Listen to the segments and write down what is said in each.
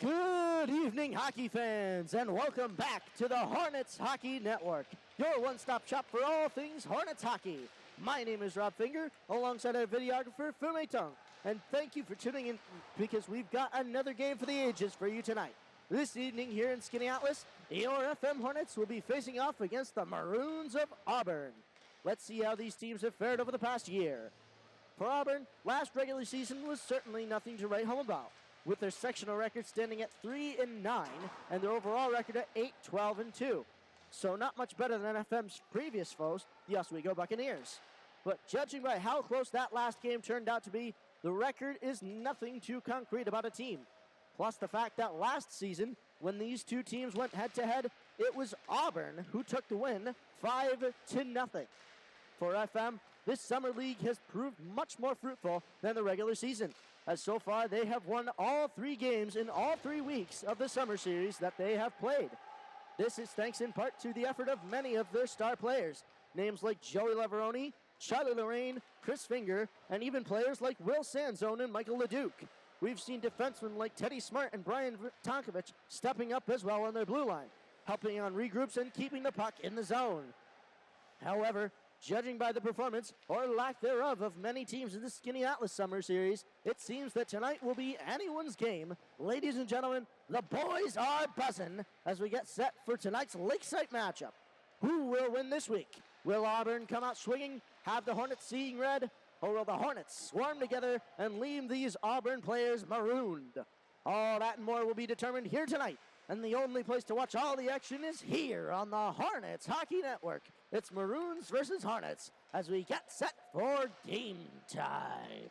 Good evening, hockey fans, and welcome back to the Hornets Hockey Network, your one-stop shop for all things Hornets hockey. My name is Rob Finger, alongside our videographer, Fu-Mei Tung, and thank you for tuning in because we've got another game for the ages for you tonight. This evening here in Skaneateles, your FM Hornets will be facing off against the Maroons of Auburn. Let's see how these teams have fared over the past year. For Auburn, last regular season was certainly nothing to write home about, with their sectional record standing at 3-9 and their overall record at 8-12-2. So not much better than FM's previous foes, the Oswego Buccaneers. But judging by how close that last game turned out to be, the record is nothing too concrete about a team. Plus the fact that last season, when these two teams went head-to-head, it was Auburn who took the win 5-0. For FM, this summer league has proved much more fruitful than the regular season, as so far they have won all 3 games in all 3 weeks of the summer series that they have played. This is thanks in part to the effort of many of their star players, names like Joey Leveroni, Charlie Lorraine, Chris Finger, and even players like Will Sanzone and Michael LeDuc. We've seen defensemen like Teddy Smart and Brian Tonkovich stepping up as well on their blue line, helping on regroups and keeping the puck in the zone. However, judging by the performance, or lack thereof, of many teams in the Skaneateles Summer Series, it seems that tonight will be anyone's game. Ladies and gentlemen, the boys are buzzing as we get set for tonight's Lakeside matchup. Who will win this week? Will Auburn come out swinging, have the Hornets seeing red, or will the Hornets swarm together and leave these Auburn players marooned? All that and more will be determined here tonight. And the only place to watch all the action is here on the Hornets Hockey Network. It's Maroons versus Hornets as we get set for game time.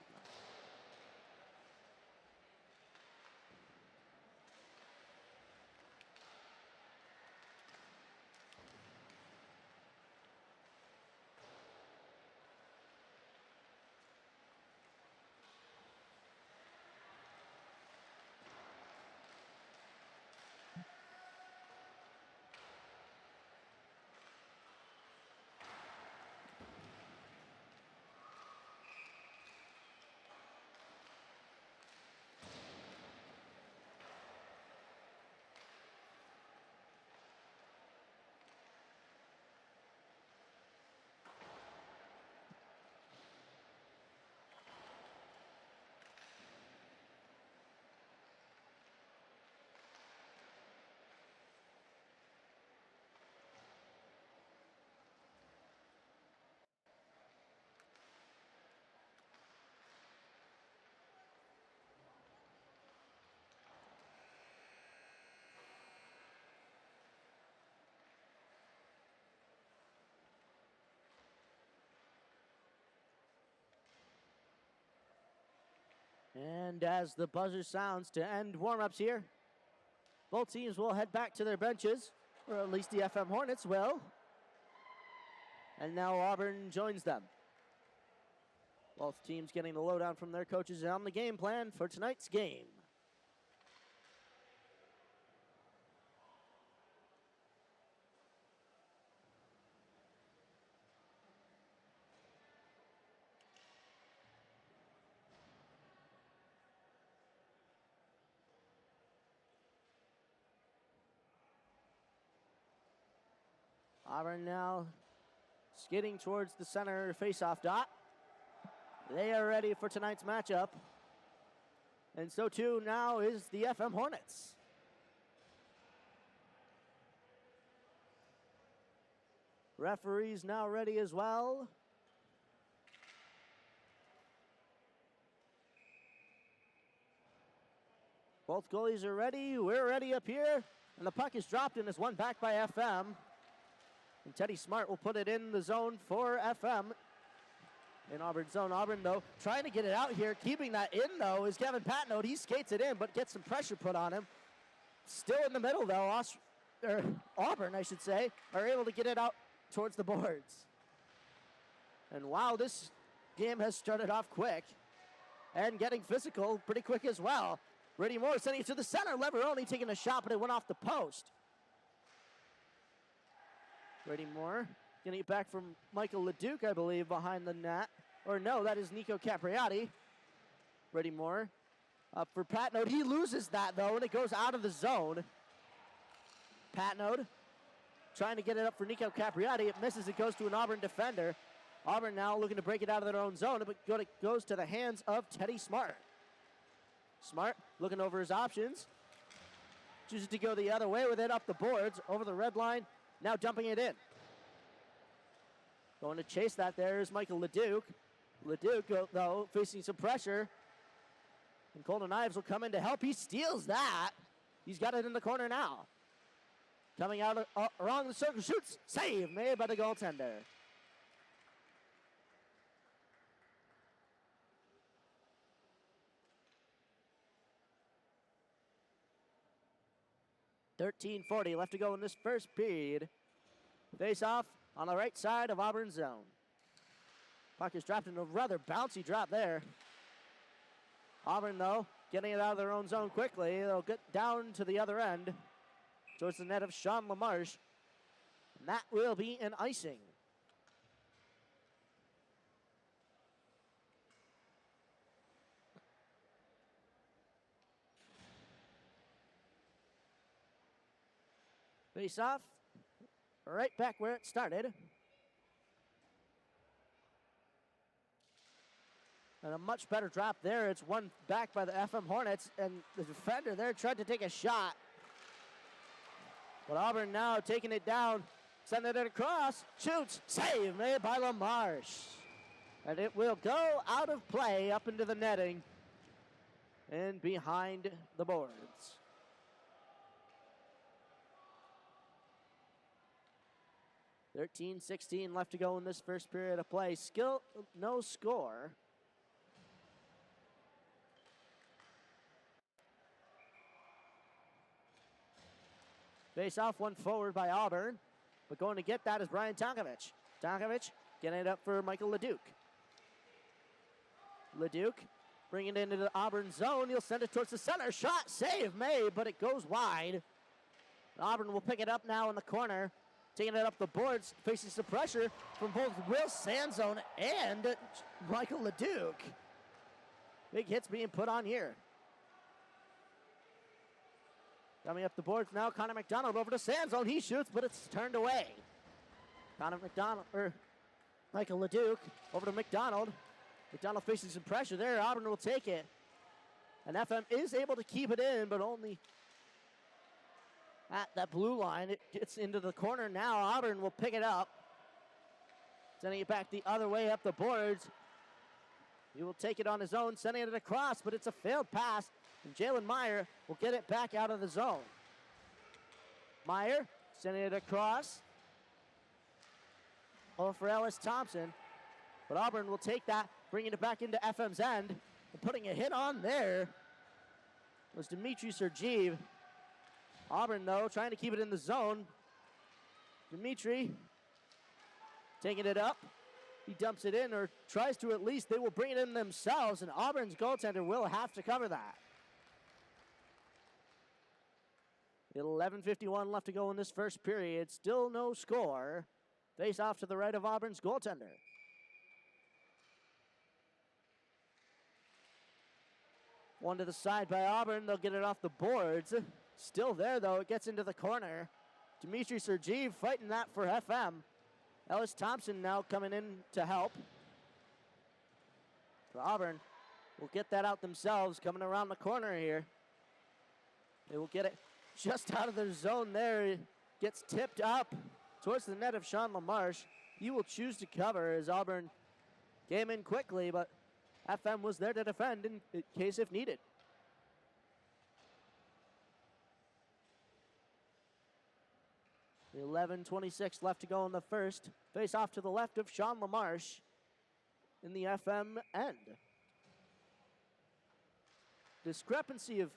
And as the buzzer sounds to end warm-ups here, both teams will head back to their benches, or at least the FM Hornets will. And now Auburn joins them. Both teams getting the lowdown from their coaches on the game plan for tonight's game. Auburn now skidding towards the center face-off dot. They are ready for tonight's matchup. And so too now is the FM Hornets. Referees now ready as well. Both goalies are ready. We're ready up here. And the puck is dropped and is won back by FM. And Teddy Smart will put it in the zone for FM. In Auburn's zone. Auburn, though, trying to get it out here. Keeping that in, though, is Kevin Patnode. He skates it in, but gets some pressure put on him. Still in the middle, though. Auburn, I should say, are able to get it out towards the boards. And wow, this game has started off quick. And getting physical pretty quick as well. Brady Moore sending it to the center. Leveroni taking a shot, but it went off the post. Brady Moore getting it back from Michael LeDuc, I believe, behind the net. Or no, that is Nico Capriati. Brady Moore Up for Patnode. He loses that, though, and it goes out of the zone. Patnode trying to get it up for Nico Capriati. It misses. It goes to an Auburn defender. Auburn now looking to break it out of their own zone, but goes to the hands of Teddy Smart. Smart looking over his options. Chooses to go the other way with it up the boards, over the red line, now dumping it in. Going to chase that there is Michael Leduc. Leduc, though, facing some pressure. And Colton Ives will come in to help. He steals that. He's got it in the corner now. Coming out around the circle, shoots, save made by the goaltender. .13:40 left to go in this first period. Face off on the right side of Auburn's zone. Puck is dropped in a rather bouncy drop there. Auburn, though, getting it out of their own zone quickly. They'll get down to the other end towards the net of Sean LaMarche. And that will be an icing. Face off, right back where it started. And a much better drop there. It's won back by the FM Hornets, and the defender there tried to take a shot. But Auburn now taking it down, sending it across, shoots, save made by LaMarche. And it will go out of play up into the netting and behind the boards. .13:16 left to go in this first period of play. Still no score. Face off, one forward by Auburn. But going to get that is Brian Tonkovich. Tonkovich getting it up for Michael Leduc. Leduc bringing it into the Auburn zone. He'll send it towards the center. Shot, save made, but it goes wide. Auburn will pick it up now in the corner. Taking it up the boards, facing some pressure from both Will Sanzone and Michael Leduc. Big hits being put on here. Coming up the boards now, Connor McDonald over to Sanzone. He shoots, but it's turned away. Michael Leduc over to McDonald. McDonald facing some pressure there. Auburn will take it. And FM is able to keep it in, but only at that blue line. It gets into the corner now. Auburn will pick it up. Sending it back the other way up the boards. He will take it on his own, sending it across, but it's a failed pass. And Jalen Meyer will get it back out of the zone. Meyer sending it across. Over for Ellis Thompson. But Auburn will take that, bringing it back into FM's end. And putting a hit on there was Dmitry Sergeev. Auburn, though, trying to keep it in the zone. Dmitry taking it up. He dumps it in, or tries to at least. They will bring it in themselves, and Auburn's goaltender will have to cover that. 11:51 left to go in this first period. Still no score. Face off to the right of Auburn's goaltender. One to the side by Auburn. They'll get it off the boards. Still there, though. It gets into the corner. Dmitry Sergeev fighting that for FM. Ellis Thompson now coming in to help. For Auburn will get that out themselves, coming around the corner here. They will get it just out of their zone there. It gets tipped up towards the net of Sean LaMarche. He will choose to cover as Auburn came in quickly, but FM was there to defend in case if needed. 11:26 left to go in the first. Face off to the left of Sean LaMarche in the FM end. Discrepancy of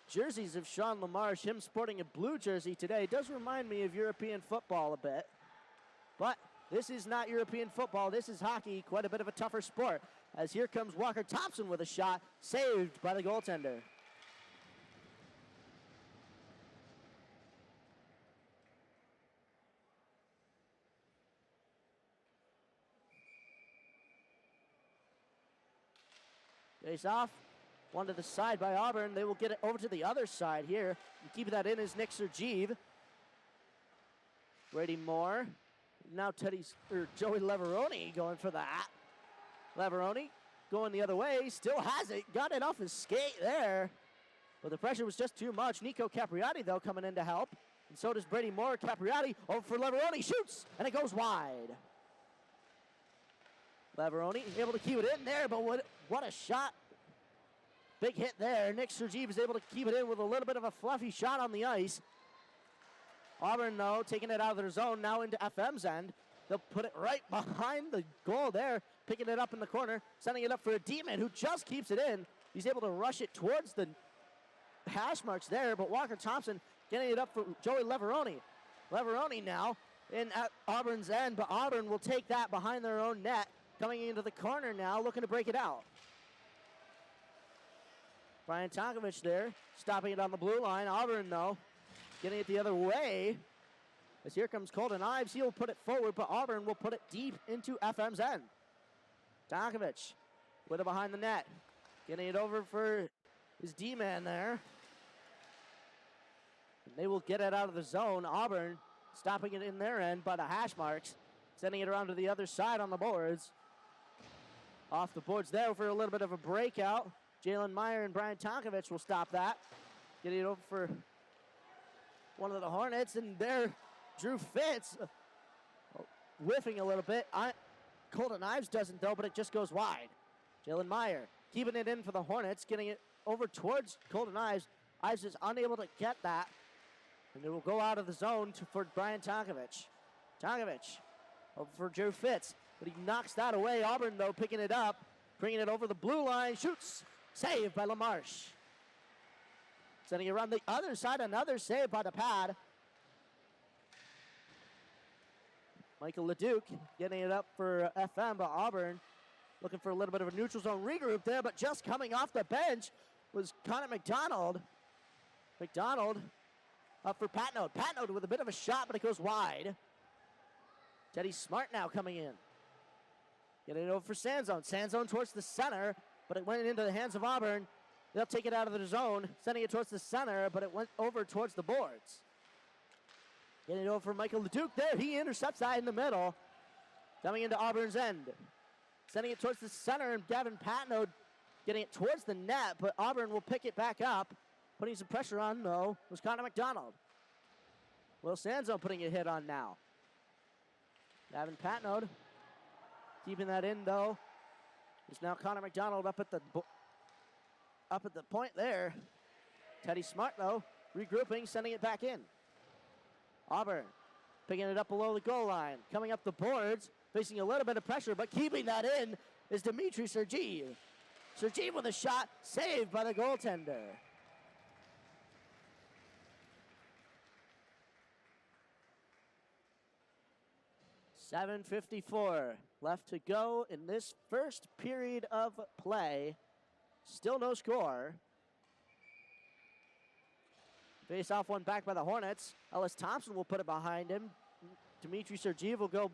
jerseys of Sean LaMarche, him sporting a blue jersey today, does remind me of European football a bit. But this is not European football. This is hockey, quite a bit of a tougher sport. As here comes Walker Thompson with a shot, saved by the goaltender. Face off, One to the side by Auburn. They will get it over to the other side here. And keeping that in is Nick Sergeev. Brady Moore. Now Joey Leveroni going for that. Leveroni going the other way. Still has it. Got it off his skate there. But the pressure was just too much. Nico Capriati, though, coming in to help. And so does Brady Moore. Capriati over for Leveroni. Shoots. And it goes wide. Leveroni able to keep it in there. But what a shot. Big hit there. Nick Sergeev is able to keep it in with a little bit of a fluffy shot on the ice. Auburn, though, taking it out of their zone, now into FM's end. They'll put it right behind the goal there, picking it up in the corner, sending it up for a D-man who just keeps it in. He's able to rush it towards the hash marks there, but Walker Thompson getting it up for Joey Leveroni. Leveroni now in at Auburn's end, but Auburn will take that behind their own net, coming into the corner now, looking to break it out. Brian Tonkovich there, stopping it on the blue line. Auburn, though, getting it the other way. As here comes Colton Ives, he'll put it forward, but Auburn will put it deep into FM's end. Tonkovich with it behind the net. Getting it over for his D-man there. And they will get it out of the zone. Auburn stopping it in their end by the hash marks. Sending it around to the other side on the boards. Off the boards there for a little bit of a breakout. Jalen Meyer and Brian Tonkovich will stop that. Getting it over for one of the Hornets, and there Drew Fitz whiffing a little bit. Colton Ives doesn't, though, but it just goes wide. Jalen Meyer keeping it in for the Hornets, getting it over towards Colton Ives. Ives is unable to get that, and it will go out of the zone for Brian Tonkovich. Tonkovich over for Drew Fitz, but he knocks that away. Auburn, though, picking it up, bringing it over the blue line, shoots. Saved by LaMarche. Sending it around the other side, another save by the pad. Michael Leduc getting it up for FM, but Auburn looking for a little bit of a neutral zone regroup there, but just coming off the bench was Connor McDonald. McDonald up for Patnode. Patnode with a bit of a shot, but it goes wide. Teddy Smart now coming in. Getting it over for Sanzone. Sanzone towards the center, but it went into the hands of Auburn. They'll take it out of the zone, sending it towards the center, but it went over towards the boards. Getting it over for Michael Leduc there. He intercepts that in the middle. Coming into Auburn's end. Sending it towards the center, and Gavin Patnode getting it towards the net, but Auburn will pick it back up. Putting some pressure on, though, was Connor McDonald. Will Sanzo putting a hit on now. Gavin Patnode keeping that in, though. It's now Connor McDonald up at the point there. Teddy Smart, though, regrouping, sending it back in. Auburn picking it up below the goal line. Coming up the boards, facing a little bit of pressure, but keeping that in is Dmitry Sergeev. Sergeev with a shot, saved by the goaltender. .7:54 left to go in this first period of play. Still no score. Face off one back by the Hornets. Ellis Thompson will put it behind him. Dmitry Sergeev will go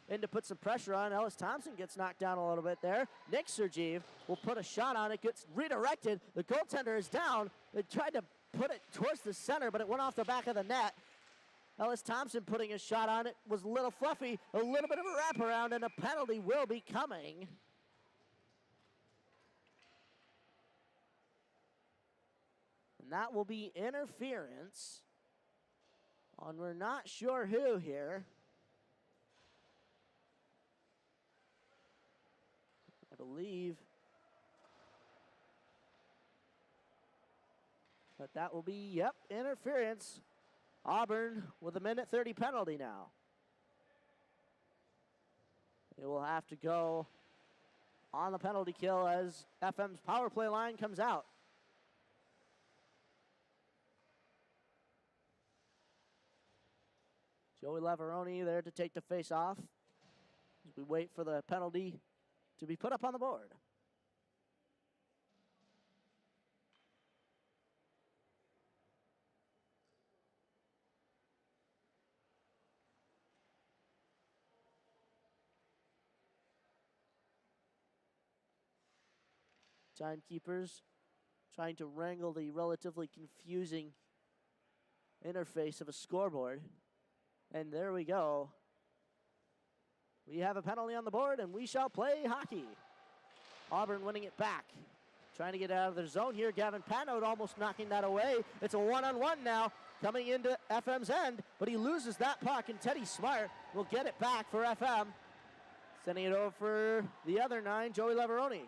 in to put some pressure on. Ellis Thompson gets knocked down a little bit there. Nick Sergeev will put a shot on it. Gets redirected. The goaltender is down. They tried to put it towards the center, but it went off the back of the net. Ellis Thompson putting a shot on it was a little fluffy. A little bit of a wraparound, and a penalty will be coming. And that will be interference on we're not sure who here. I believe that will be, yep, interference. Auburn with a minute 30 penalty now. It will have to go on the penalty kill as FM's power play line comes out. Joey Leveroni there to take the face off as we wait for the penalty to be put up on the board. Timekeepers trying to wrangle the relatively confusing interface of a scoreboard. And there we go. We have a penalty on the board, and we shall play hockey. Auburn winning it back. Trying to get out of their zone here. Gavin Patnode almost knocking that away. It's a one-on-one now coming into FM's end, but he loses that puck, and Teddy Smart will get it back for FM. Sending it over for the other 9, Joey Leveroni.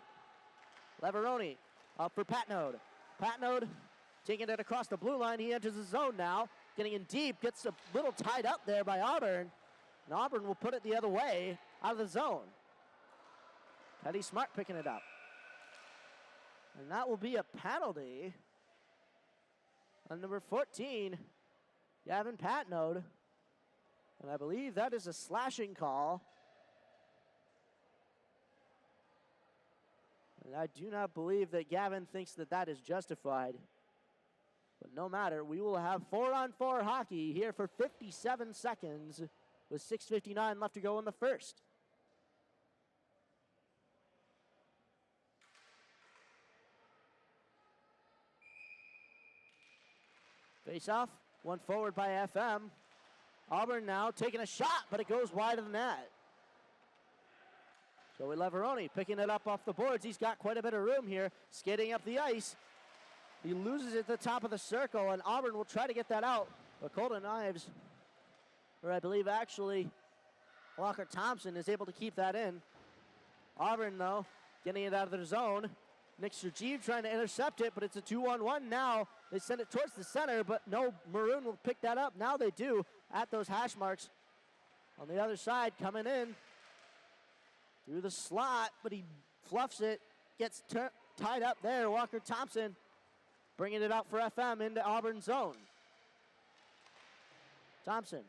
Leveroni up for Patnode. Patnode taking it across the blue line. He enters the zone now. Getting in deep, gets a little tied up there by Auburn. And Auburn will put it the other way out of the zone. Teddy Smart picking it up. And that will be a penalty on number 14, Gavin Patnode. And I believe that is a slashing call. And I do not believe that Gavin thinks that that is justified. But no matter, we will have 4-on-4 hockey here for 57 seconds with 6:59 left to go in the first. Face off, one forward by FM. Auburn now taking a shot, but it goes wide of the net. Joey Leveroni picking it up off the boards. He's got quite a bit of room here, skating up the ice. He loses it at the top of the circle, and Auburn will try to get that out. But Colton Ives, or I believe actually Walker Thompson, is able to keep that in. Auburn, though, getting it out of their zone. Nick Sergeev trying to intercept it, but it's a 2-on-1 now. They send it towards the center, but no Maroon will pick that up. Now they do at those hash marks. On the other side, coming in through the slot, but he fluffs it, gets tied up there. Walker Thompson bringing it out for FM into Auburn zone. Thompson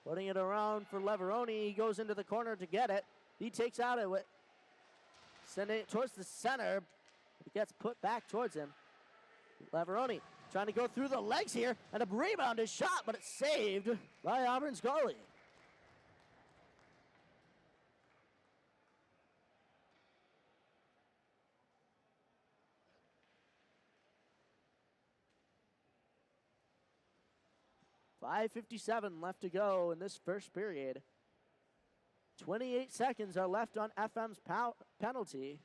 putting it around for Leveroni. He goes into the corner to get it. He takes out it, sending it towards the center. It gets put back towards him. Leveroni trying to go through the legs here, and a rebound is shot, but it's saved by Auburn's goalie. .5:57 left to go in this first period. 28 seconds are left on FM's penalty.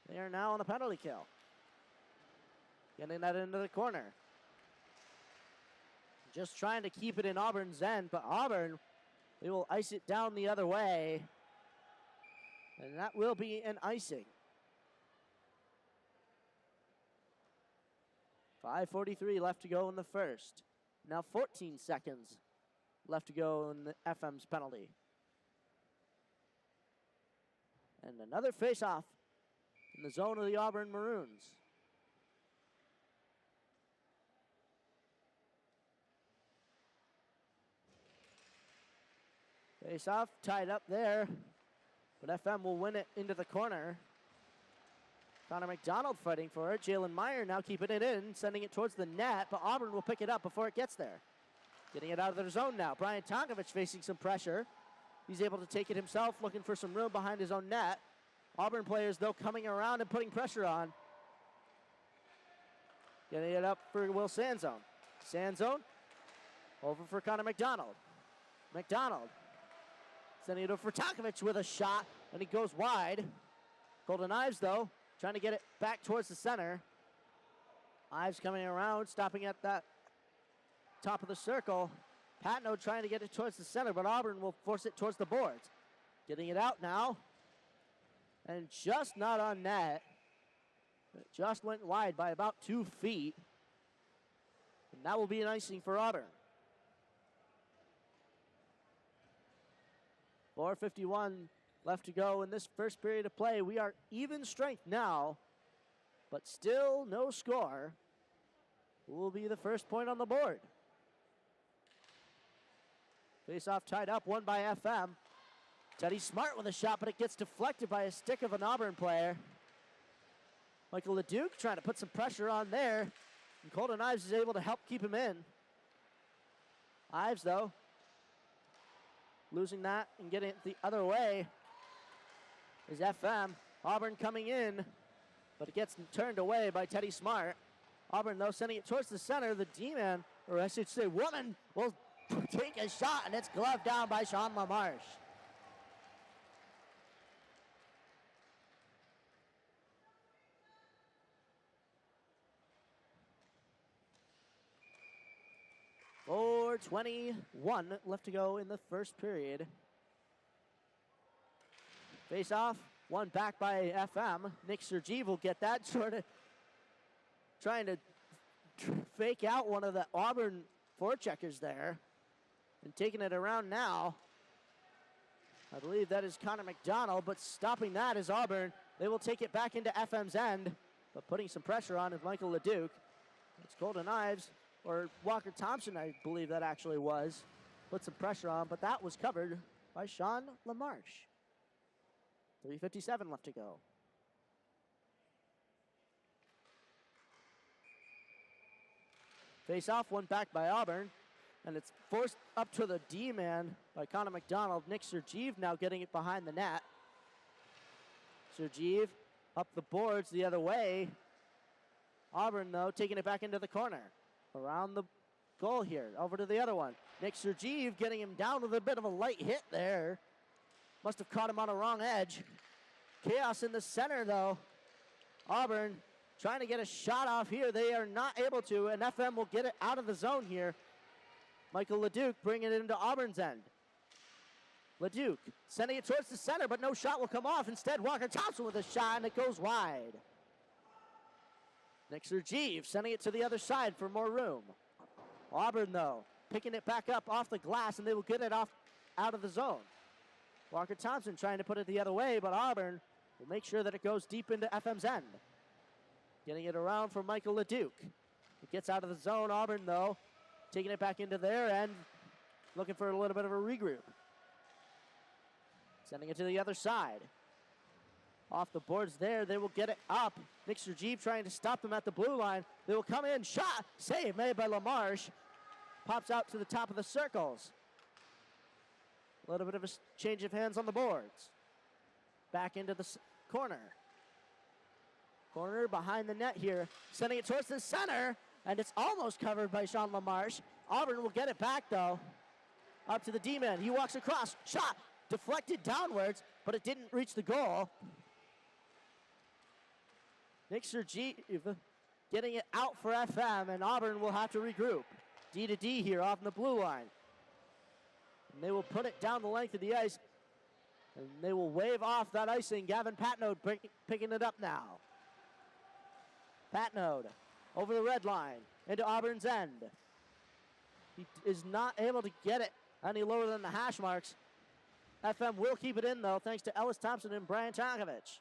They are now on the penalty kill. Getting that into the corner. Just trying to keep it in Auburn's end, but Auburn, they will ice it down the other way. And that will be an icing. 5:43 left to go in the first. Now 14 seconds left to go in the FM's penalty. And another face-off in the zone of the Auburn Maroons. Face-off tied up there, but FM will win it into the corner. Connor McDonald fighting for it. Jalen Meyer now keeping it in, sending it towards the net, but Auburn will pick it up before it gets there. Getting it out of their zone now. Brian Tonkovich facing some pressure. He's able to take it himself, looking for some room behind his own net. Auburn players, though, coming around and putting pressure on. Getting it up for Will Sanzone. Sanzone over for Connor McDonald. McDonald sending it over for Tonkovich with a shot, and he goes wide. Golden Ives, though, trying to get it back towards the center. Ives coming around, stopping at that top of the circle. Patnode trying to get it towards the center, but Auburn will force it towards the boards. Getting it out now. And just not on net. It just went wide by about 2 feet. And that will be an icing for Auburn. 4:51 left to go in this first period of play. We are even strength now, but still no score. Will be the first point on the board. Face-off tied up, won by FM. Teddy Smart with a shot, but it gets deflected by a stick of an Auburn player. Michael LeDuc trying to put some pressure on there, and Colton Ives is able to help keep him in. Ives, though, losing that and getting it the other way is FM. Auburn coming in but it gets turned away by Teddy Smart. Auburn, though, sending it towards the center. The D-man, or I should say woman, will take a shot, and it's gloved down by Sean LaMarche. .4:21 left to go in the first period. Face off, one back by FM. Nick Sergeev will get that, sort of trying to fake out one of the Auburn forecheckers there. And taking it around now. I believe that is Connor McDonald, but stopping that is Auburn. They will take it back into FM's end, but putting some pressure on is Michael LeDuc. It's Golden Ives, or Walker Thompson, I believe that actually was. Put some pressure on, but that was covered by Sean LaMarche. 3:57 left to go. Face off, one back by Auburn. And it's forced up to the D-man by Connor McDonald. Nick Sergeev now getting it behind the net. Sergeev up the boards the other way. Auburn, though, taking it back into the corner. Around the goal here. Over to the other one. Nick Sergeev getting him down with a bit of a light hit there. Must have caught him on a wrong edge. Chaos in the center, though. Auburn trying to get a shot off here. They are not able to, and FM will get it out of the zone here. Michael LeDuc bringing it into Auburn's end. LeDuc sending it towards the center, but no shot will come off. Instead, Walker Thompson with a shot, and it goes wide. Nick Sergeev sending it to the other side for more room. Auburn, though, picking it back up off the glass, and they will get it off out of the zone. Walker Thompson trying to put it the other way, but Auburn will make sure that it goes deep into FM's end. Getting it around for Michael LeDuc. It gets out of the zone. Auburn, though, taking it back into their end, looking for a little bit of a regroup. Sending it to the other side. Off the boards there, they will get it up. Nick Sergeev trying to stop them at the blue line. They will come in, shot, save made by LaMarche. Pops out to the top of the circles. A little bit of a change of hands on the boards. Back into the corner. Corner behind the net here. Sending it towards the center. And it's almost covered by Sean LaMarche. Auburn will get it back, though. Up to the D-man. He walks across. Shot. Deflected downwards, but it didn't reach the goal. Nick Sergeev getting it out for FM, and Auburn will have to regroup. D to D here off the blue line. And they will put it down the length of the ice. And they will wave off that icing. Gavin Patnode picking it up now. Patnode over the red line into Auburn's end. He is not able to get it any lower than the hash marks. FM will keep it in, though, thanks to Ellis Thompson and Brian Tonkovich.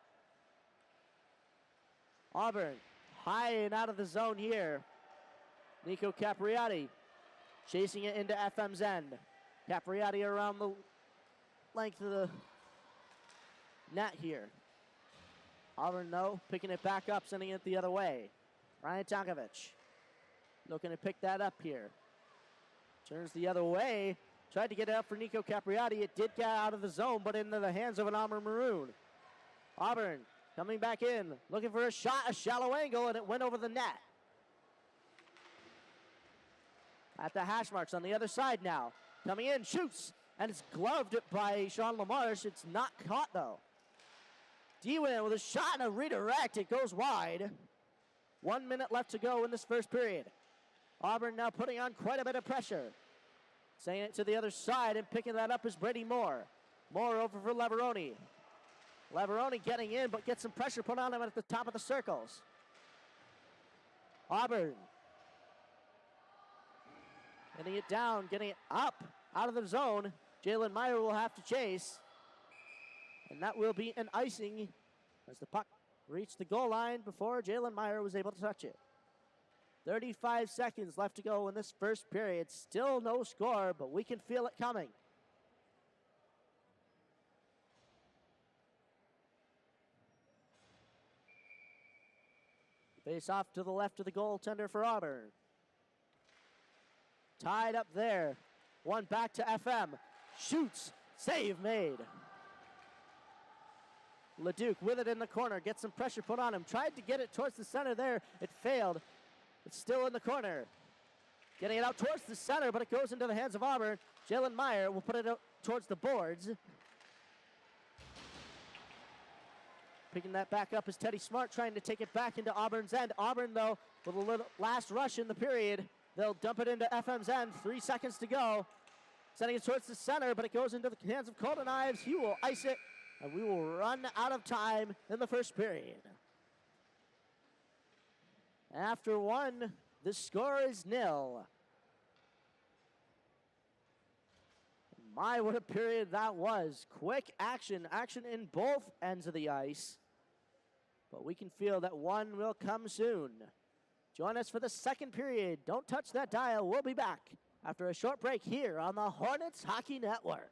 Auburn high and out of the zone here. Nico Capriati chasing it into FM's end. Capriati around the length of the net here. Auburn, though, picking it back up, sending it the other way. Brian Tonkovich looking to pick that up here. Turns the other way. Tried to get it up for Nico Capriati. It did get out of the zone, but into the hands of an Auburn Maroon. Auburn coming back in, looking for a shot, a shallow angle, and it went over the net. At the hash marks on the other side now. Coming in, shoots, and it's gloved by Sean LaMarche. It's not caught, though. D-Win with a shot and a redirect. It goes wide. 1 minute left to go in this first period. Auburn now putting on quite a bit of pressure. Saying it to the other side and picking that up is Brady Moore. Moore over for Lavaroni. Lavaroni getting in, but gets some pressure put on him at the top of the circles. Auburn getting it down, getting it up out of the zone. Jalen Meyer will have to chase. And that will be an icing as the puck reached the goal line before Jalen Meyer was able to touch it. 35 seconds left to go in this first period. Still no score, but we can feel it coming. Face off to the left of the goaltender for Auburn. Tied up there. One back to FM. Shoots. Save made. LeDuc with it in the corner, gets some pressure put on him, tried to get it towards the center there, it failed. It's still in the corner. Getting it out towards the center, but it goes into the hands of Auburn. Jalen Meyer will put it out towards the boards. Picking that back up is Teddy Smart, trying to take it back into Auburn's end. Auburn, though, with a little last rush in the period. They'll dump it into FM's end. 3 seconds to go. Sending it towards the center, but it goes into the hands of Colton Ives. He will ice it, and we will run out of time in the first period. After one, the score is 0. My, what a period that was. Quick action in both ends of the ice. But we can feel that one will come soon. Join us for the second period. Don't touch that dial. We'll be back after a short break here on the Hornets Hockey Network.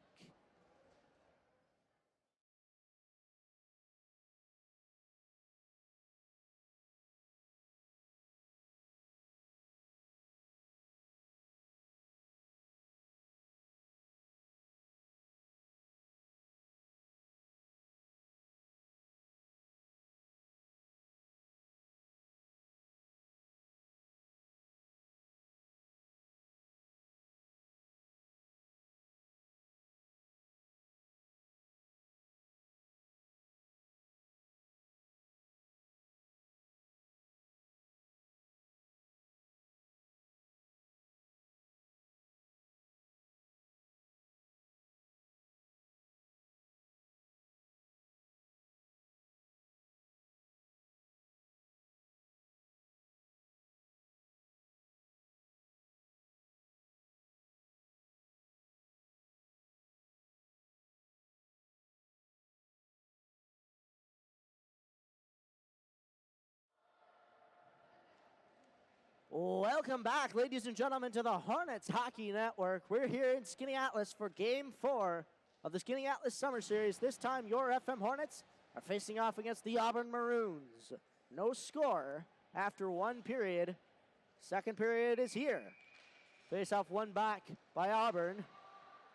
Welcome back, ladies and gentlemen, to the Hornets Hockey Network. We're here in Skaneateles for Game 4 of the Skaneateles Summer Series. This time, your FM Hornets are facing off against the Auburn Maroons. No score after one period. Second period is here. Face-off won back by Auburn.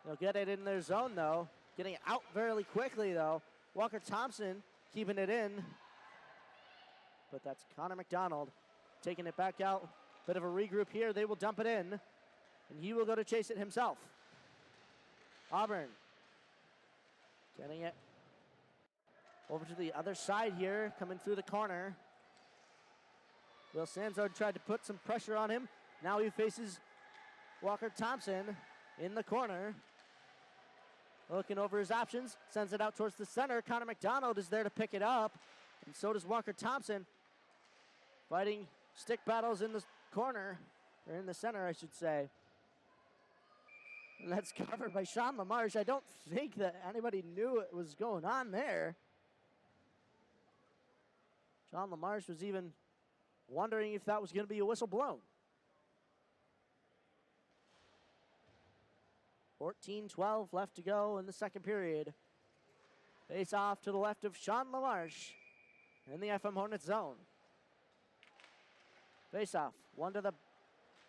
They'll get it in their zone, though. Getting it out fairly quickly, though. Walker Thompson keeping it in. But that's Connor McDonald taking it back out. Bit of a regroup here. They will dump it in, and he will go to chase it himself. Auburn getting it over to the other side here, coming through the corner. Will Sanzard tried to put some pressure on him. Now he faces Walker Thompson in the corner. Looking over his options, sends it out towards the center. Connor McDonald is there to pick it up, and so does Walker Thompson. Fighting stick battles in the corner, or in the center, I should say. And that's covered by Sean LaMarche. I don't think that anybody knew what was going on there. Sean LaMarche was even wondering if that was going to be a whistle blown. 14-12 left to go in the second period. Face off to the left of Sean LaMarche in the FM Hornets zone. Face off, one to the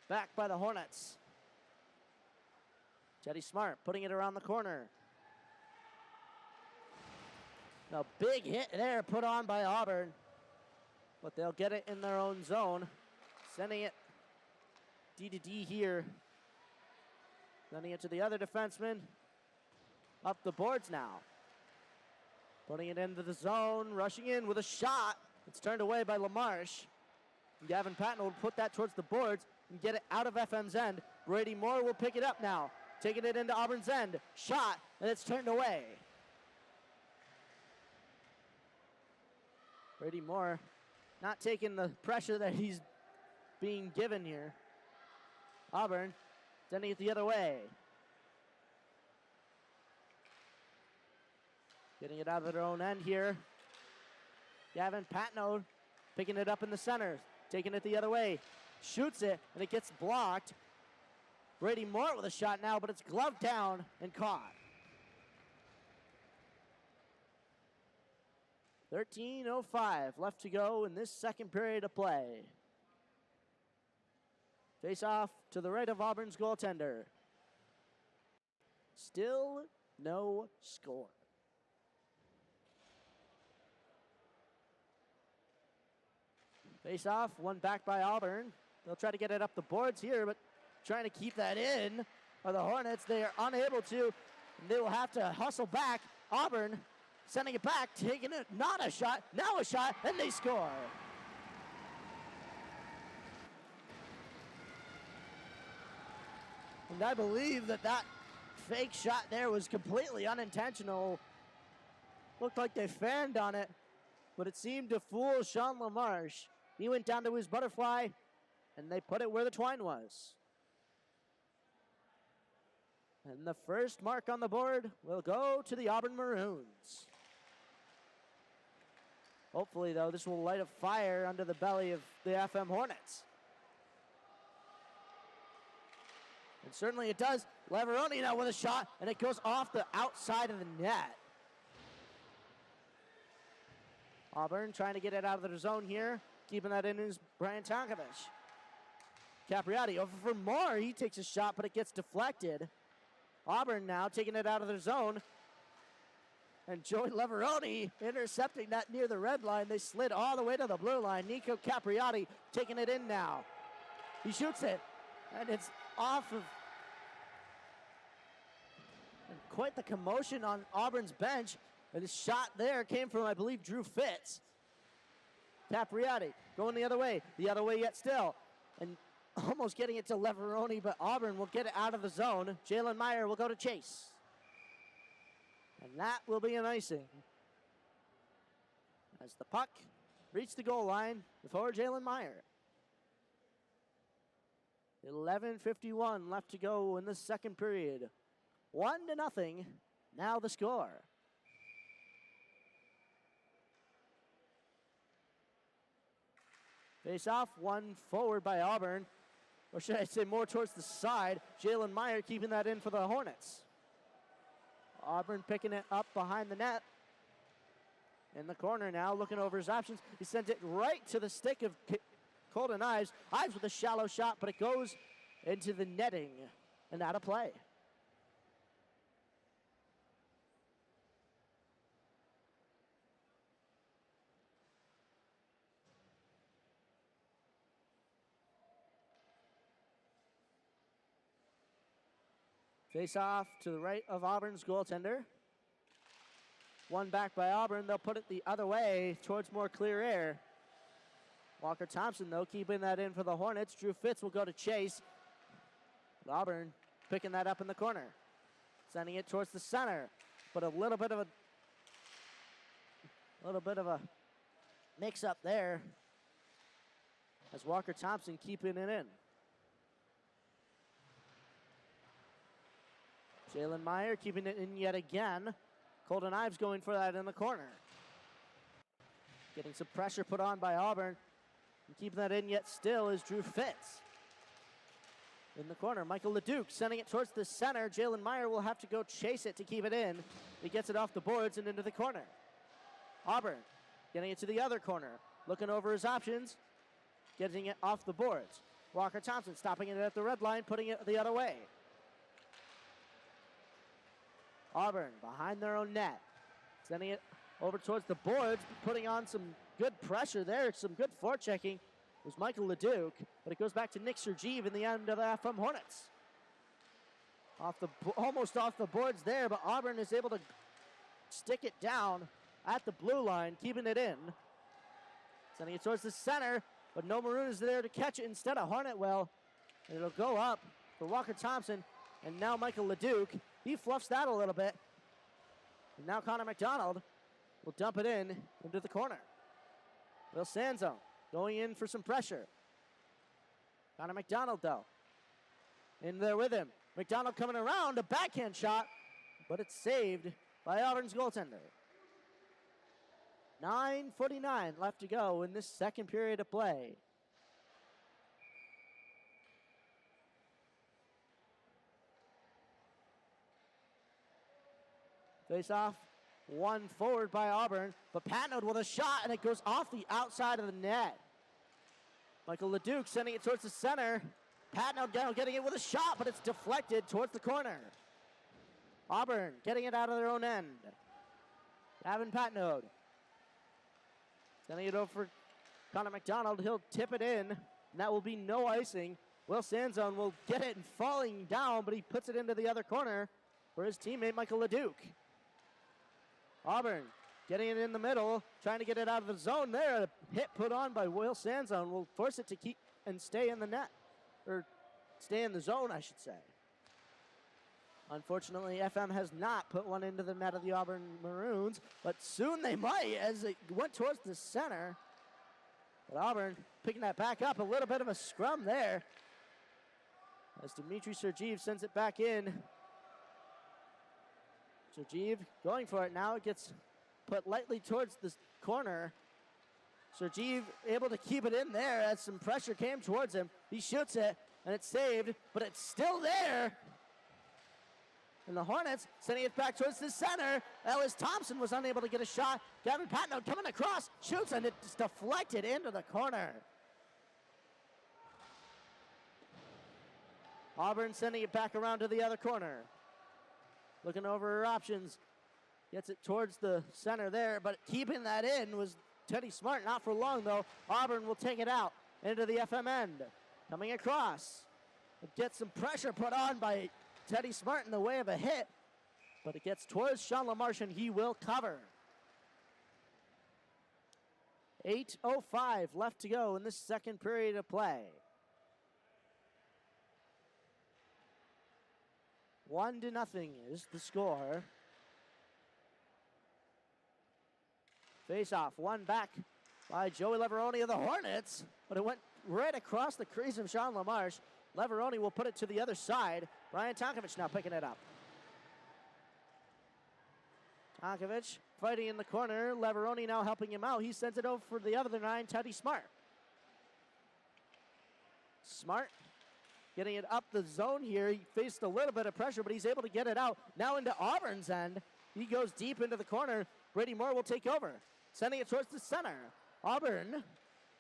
back by the Hornets. Teddy Smart putting it around the corner. A big hit there put on by Auburn, but they'll get it in their own zone. Sending it D to D here. Sending it to the other defenseman. Up the boards now. Putting it into the zone, rushing in with a shot. It's turned away by LaMarche. Gavin Patton will put that towards the boards and get it out of FM's end. Brady Moore will pick it up now, taking it into Auburn's end. Shot, and it's turned away. Brady Moore not taking the pressure that he's being given here. Auburn sending it the other way. Getting it out of their own end here. Gavin Patno picking it up in the center. Taking it the other way. Shoots it, and it gets blocked. Brady Moore with a shot now, but it's gloved down and caught. 13:05 left to go in this second period of play. Face off to the right of Auburn's goaltender. Still no score. Face off, one back by Auburn. They'll try to get it up the boards here, but trying to keep that in are the Hornets. They are unable to. They will have to hustle back. Auburn sending it back, taking it, not a shot, now a shot, and they score. And I believe that fake shot there was completely unintentional. Looked like they fanned on it, but it seemed to fool Sean LaMarche. He went down to his butterfly, and they put it where the twine was. And the first mark on the board will go to the Auburn Maroons. Hopefully, though, this will light a fire under the belly of the FM Hornets. And certainly it does. Leveroni now with a shot, and it goes off the outside of the net. Auburn trying to get it out of their zone here. Keeping that in is Brian Tonkovich. Capriati over for Moore. He takes a shot, but it gets deflected. Auburn now taking it out of their zone. And Joey Leveroni intercepting that near the red line. They slid all the way to the blue line. Nico Capriati taking it in now. He shoots it, and it's off of. And quite the commotion on Auburn's bench. And his shot there came from, I believe, Drew Fitz. Capriati going the other way yet still. And almost getting it to Leveroni, but Auburn will get it out of the zone. Jalen Meyer will go to chase. And that will be an icing. As the puck reached the goal line before Jalen Meyer. 11:51 left to go in the second period. 1-0, now the score. Face off, one forward by Auburn. Or should I say more towards the side. Jalen Meyer keeping that in for the Hornets. Auburn picking it up behind the net. In the corner now, looking over his options. He sends it right to the stick of Colton Ives. Ives with a shallow shot, but it goes into the netting and out of play. Face off to the right of Auburn's goaltender. One back by Auburn. They'll put it the other way towards more clear air. Walker Thompson, though, keeping that in for the Hornets. Drew Fitz will go to chase. Auburn picking that up in the corner. Sending it towards the center. But a little bit of a mix-up there. As Walker Thompson keeping it in. Jalen Meyer keeping it in yet again. Colton Ives going for that in the corner. Getting some pressure put on by Auburn. And keeping that in yet still is Drew Fitz. In the corner, Michael Leduc sending it towards the center. Jalen Meyer will have to go chase it to keep it in. He gets it off the boards and into the corner. Auburn getting it to the other corner. Looking over his options. Getting it off the boards. Walker Thompson stopping it at the red line, putting it the other way. Auburn behind their own net. Sending it over towards the boards, putting on some good pressure there, some good forechecking. It was Michael Leduc, but it goes back to Nick Sergeev in the end of the FM Hornets. Almost off the boards there, but Auburn is able to stick it down at the blue line, keeping it in. Sending it towards the center, but no Maroon is there to catch it. Instead, a Hornet will. And it'll go up for Walker Thompson, and now Michael Leduc. He fluffs that a little bit. And now Connor McDonald will dump it in into the corner. Will Sanzo going in for some pressure. Connor McDonald, though, in there with him. McDonald coming around, a backhand shot, but it's saved by Auburn's goaltender. 9:49 left to go in this second period of play. Face off, one forward by Auburn, but Patnode with a shot, and it goes off the outside of the net. Michael Leduc sending it towards the center. Patnode down, getting it with a shot, but it's deflected towards the corner. Auburn getting it out of their own end. Gavin Patnode sending it over Connor McDonald, he'll tip it in, and that will be no icing. Will Sanzone will get it and falling down, but he puts it into the other corner for his teammate, Michael LeDuc. Auburn getting it in the middle, trying to get it out of the zone there. A hit put on by Will Sanzone will force it to keep and stay in the net, or stay in the zone, I should say. Unfortunately, FM has not put one into the net of the Auburn Maroons, but soon they might as it went towards the center. But Auburn picking that back up, a little bit of a scrum there as Dmitry Sergeev sends it back in. Sergeev going for it now. It gets put lightly towards the corner. Sergeev able to keep it in there as some pressure came towards him. He shoots it, and it's saved, but it's still there. And the Hornets sending it back towards the center. Ellis Thompson was unable to get a shot. Gavin Patno coming across, shoots, and it's deflected into the corner. Auburn sending it back around to the other corner. Looking over her options. Gets it towards the center there, but keeping that in was Teddy Smart. Not for long, though. Auburn will take it out into the FM end. Coming across. It gets some pressure put on by Teddy Smart in the way of a hit, but it gets towards Sean LaMarche, and he will cover. 8:05 left to go in this second period of play. 1-0 is the score. Face off, one back by Joey Leveroni of the Hornets, but it went right across the crease of Sean LaMarche. Leveroni will put it to the other side. Brian Tonkovich now picking it up. Tonkovich fighting in the corner. Leveroni now helping him out. He sends it over for the other 9, Teddy Smart. Smart getting it up the zone here. He faced a little bit of pressure, but he's able to get it out. Now into Auburn's end. He goes deep into the corner. Brady Moore will take over. Sending it towards the center. Auburn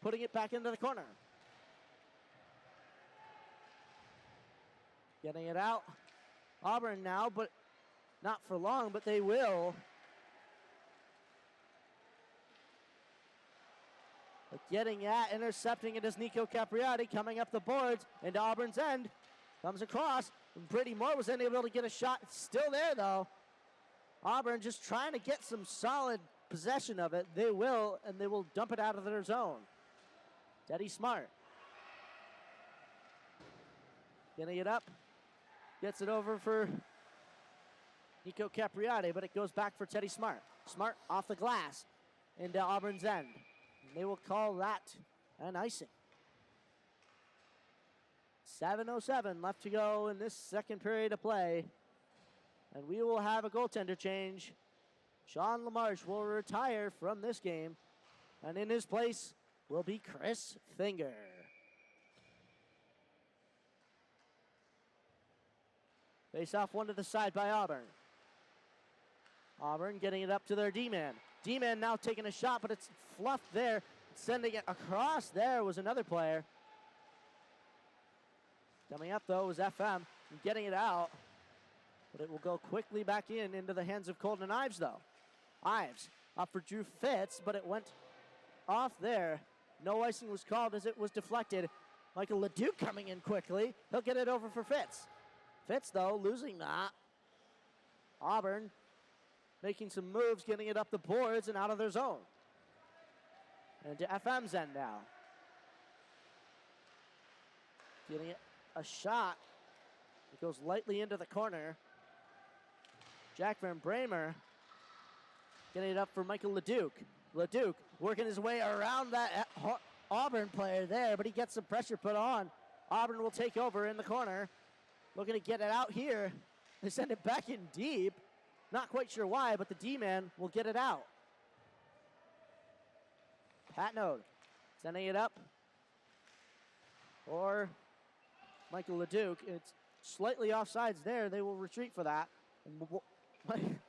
putting it back into the corner. Getting it out. Auburn now, but not for long, but they will. But getting at, intercepting it is Nico Capriati coming up the boards into Auburn's end. Comes across. Brady Moore was unable to get a shot. It's still there, though. Auburn just trying to get some solid possession of it. They will, and they will dump it out of their zone. Teddy Smart. Getting it up. Gets it over for Nico Capriati, but it goes back for Teddy Smart. Smart off the glass into Auburn's end. And they will call that an icing. 7:07 left to go in this second period of play. And we will have a goaltender change. Sean LaMarche will retire from this game. And in his place will be Chris Finger. Face off one to the side by Auburn. Auburn getting it up to their D-man. D-man now taking a shot, but it's fluffed there. Sending it across there was another player. Coming up, though, was FM. And getting it out. But it will go quickly back into the hands of Colton Ives, though. Ives up for Drew Fitz, but it went off there. No icing was called as it was deflected. Michael LeDuc coming in quickly. He'll get it over for Fitz. Fitz, though, losing that. Auburn making some moves, getting it up the boards and out of their zone. And to FM's end now. Getting it a shot. It goes lightly into the corner. Jack Van Bramer getting it up for Michael LeDuc. LeDuc working his way around that Auburn player there, but he gets some pressure put on. Auburn will take over in the corner. Looking to get it out here. They send it back in deep. Not quite sure why, but the D-man will get it out. Patnode sending it up. Or Michael LeDuc. It's slightly offsides there. They will retreat for that. And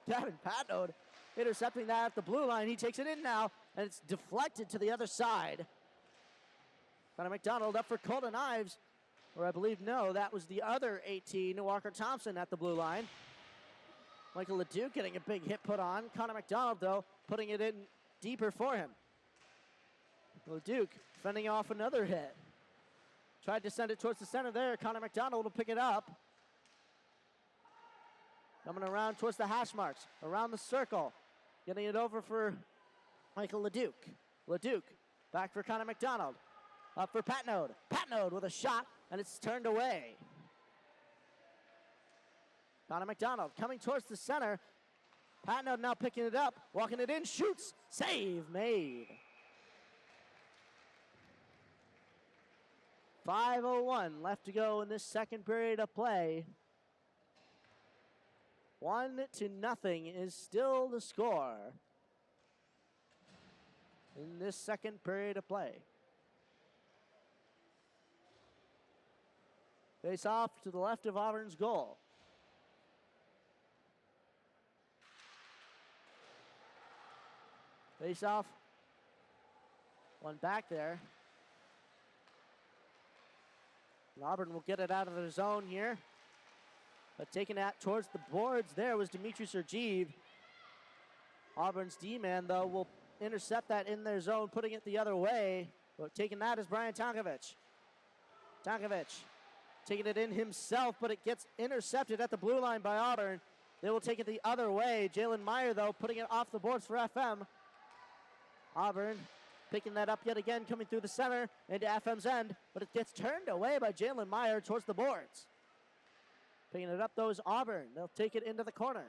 Gavin Patnode intercepting that at the blue line. He takes it in now, and it's deflected to the other side. Connor McDonald up for Colton Ives. Or I believe, no, that was the other 18, Walker Thompson at the blue line. Michael LeDuc getting a big hit put on. Connor McDonald, though, putting it in deeper for him. LeDuc fending off another hit. Tried to send it towards the center there. Connor McDonald will pick it up. Coming around towards the hash marks. Around the circle. Getting it over for Michael LeDuc. LeDuc back for Connor McDonald. Up for Patnode. Patnode with a shot, and it's turned away. Connor McDonald coming towards the center. Patnode now picking it up, walking it in, shoots, save made. 5:01 left to go in this second period of play. 1-0 is still the score in this second period of play. Face off to the left of Auburn's goal. Face off. One back there. And Auburn will get it out of their zone here. But taking that towards the boards there was Dimitri Sergeev. Auburn's D-man, though, will intercept that in their zone, putting it the other way. But taking that is Brian Tonkovic. Tonkovic taking it in himself, but it gets intercepted at the blue line by Auburn. They will take it the other way. Jalen Meyer, though, putting it off the boards for FM. Auburn picking that up yet again, coming through the center into FM's end, but it gets turned away by Jalen Meyer towards the boards. Picking it up, though, is Auburn. They'll take it into the corner.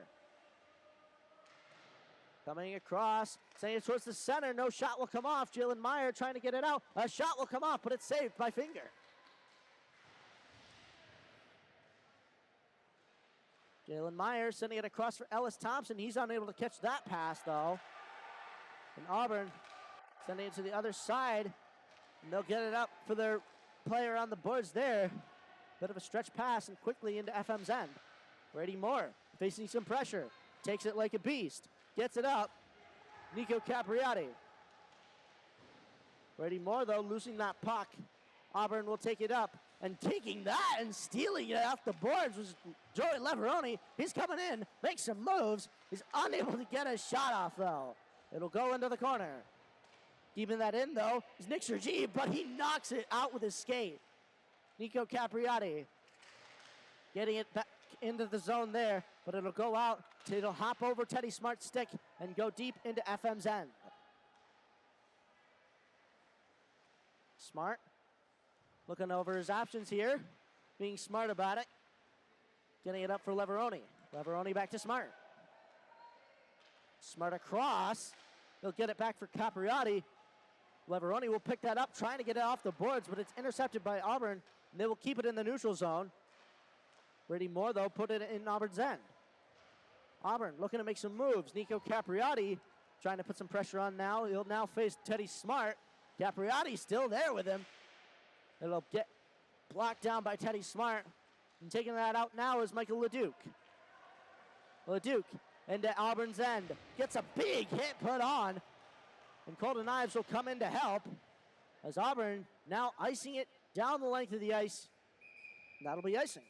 Coming across, sending it towards the center. No shot will come off. Jalen Meyer trying to get it out. A shot will come off, but it's saved by Finger. Jalen Meyer sending it across for Ellis Thompson. He's unable to catch that pass, though. And Auburn sending it to the other side. And they'll get it up for their player on the boards there. Bit of a stretch pass and quickly into FM's end. Brady Moore facing some pressure. Takes it like a beast. Gets it up. Nico Capriati. Brady Moore, though, losing that puck. Auburn will take it up. And taking that and stealing it off the boards was Joey Leveroni. He's coming in, makes some moves. He's unable to get a shot off, though. It'll go into the corner. Keeping that in, though, is Nick Sergeev, but he knocks it out with his skate. Nico Capriati getting it back into the zone there, but it'll go out. It'll hop over Teddy Smart's stick and go deep into FM's end. Smart looking over his options here, being smart about it. Getting it up for Leveroni. Leveroni back to Smart. Smart across. He'll get it back for Capriati. Leveroni will pick that up, trying to get it off the boards, but it's intercepted by Auburn, and they will keep it in the neutral zone. Brady Moore, though, put it in Auburn's end. Auburn looking to make some moves. Nico Capriati trying to put some pressure on now. He'll now face Teddy Smart. Capriati still there with him. It'll get blocked down by Teddy Smart. And taking that out now is Michael LeDuc. LeDuc into Auburn's end. Gets a big hit put on. And Colton Ives will come in to help. As Auburn now icing it down the length of the ice. And that'll be icing.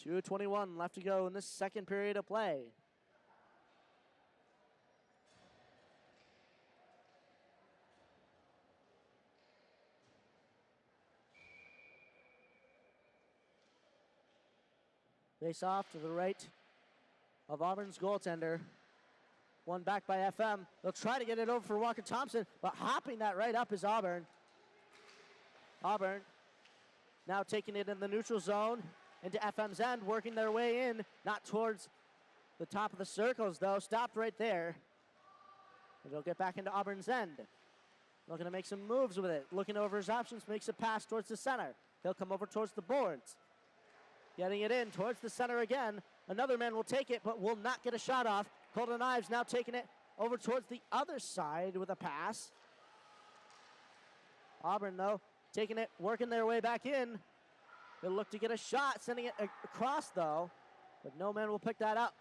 .2:21 left to go in this second period of play. Face off to the right of Auburn's goaltender. One back by FM. They'll try to get it over for Walker Thompson, but hopping that right up is Auburn. Auburn now taking it in the neutral zone into FM's end, working their way in, not towards the top of the circles, though. Stopped right there. It'll get back into Auburn's end. Looking to make some moves with it. Looking over his options, makes a pass towards the center. He'll come over towards the boards. Getting it in towards the center again. Another man will take it, but will not get a shot off. Colton Ives now taking it over towards the other side with a pass. Auburn, though, taking it, working their way back in. They'll look to get a shot, sending it across, though. But no man will pick that up.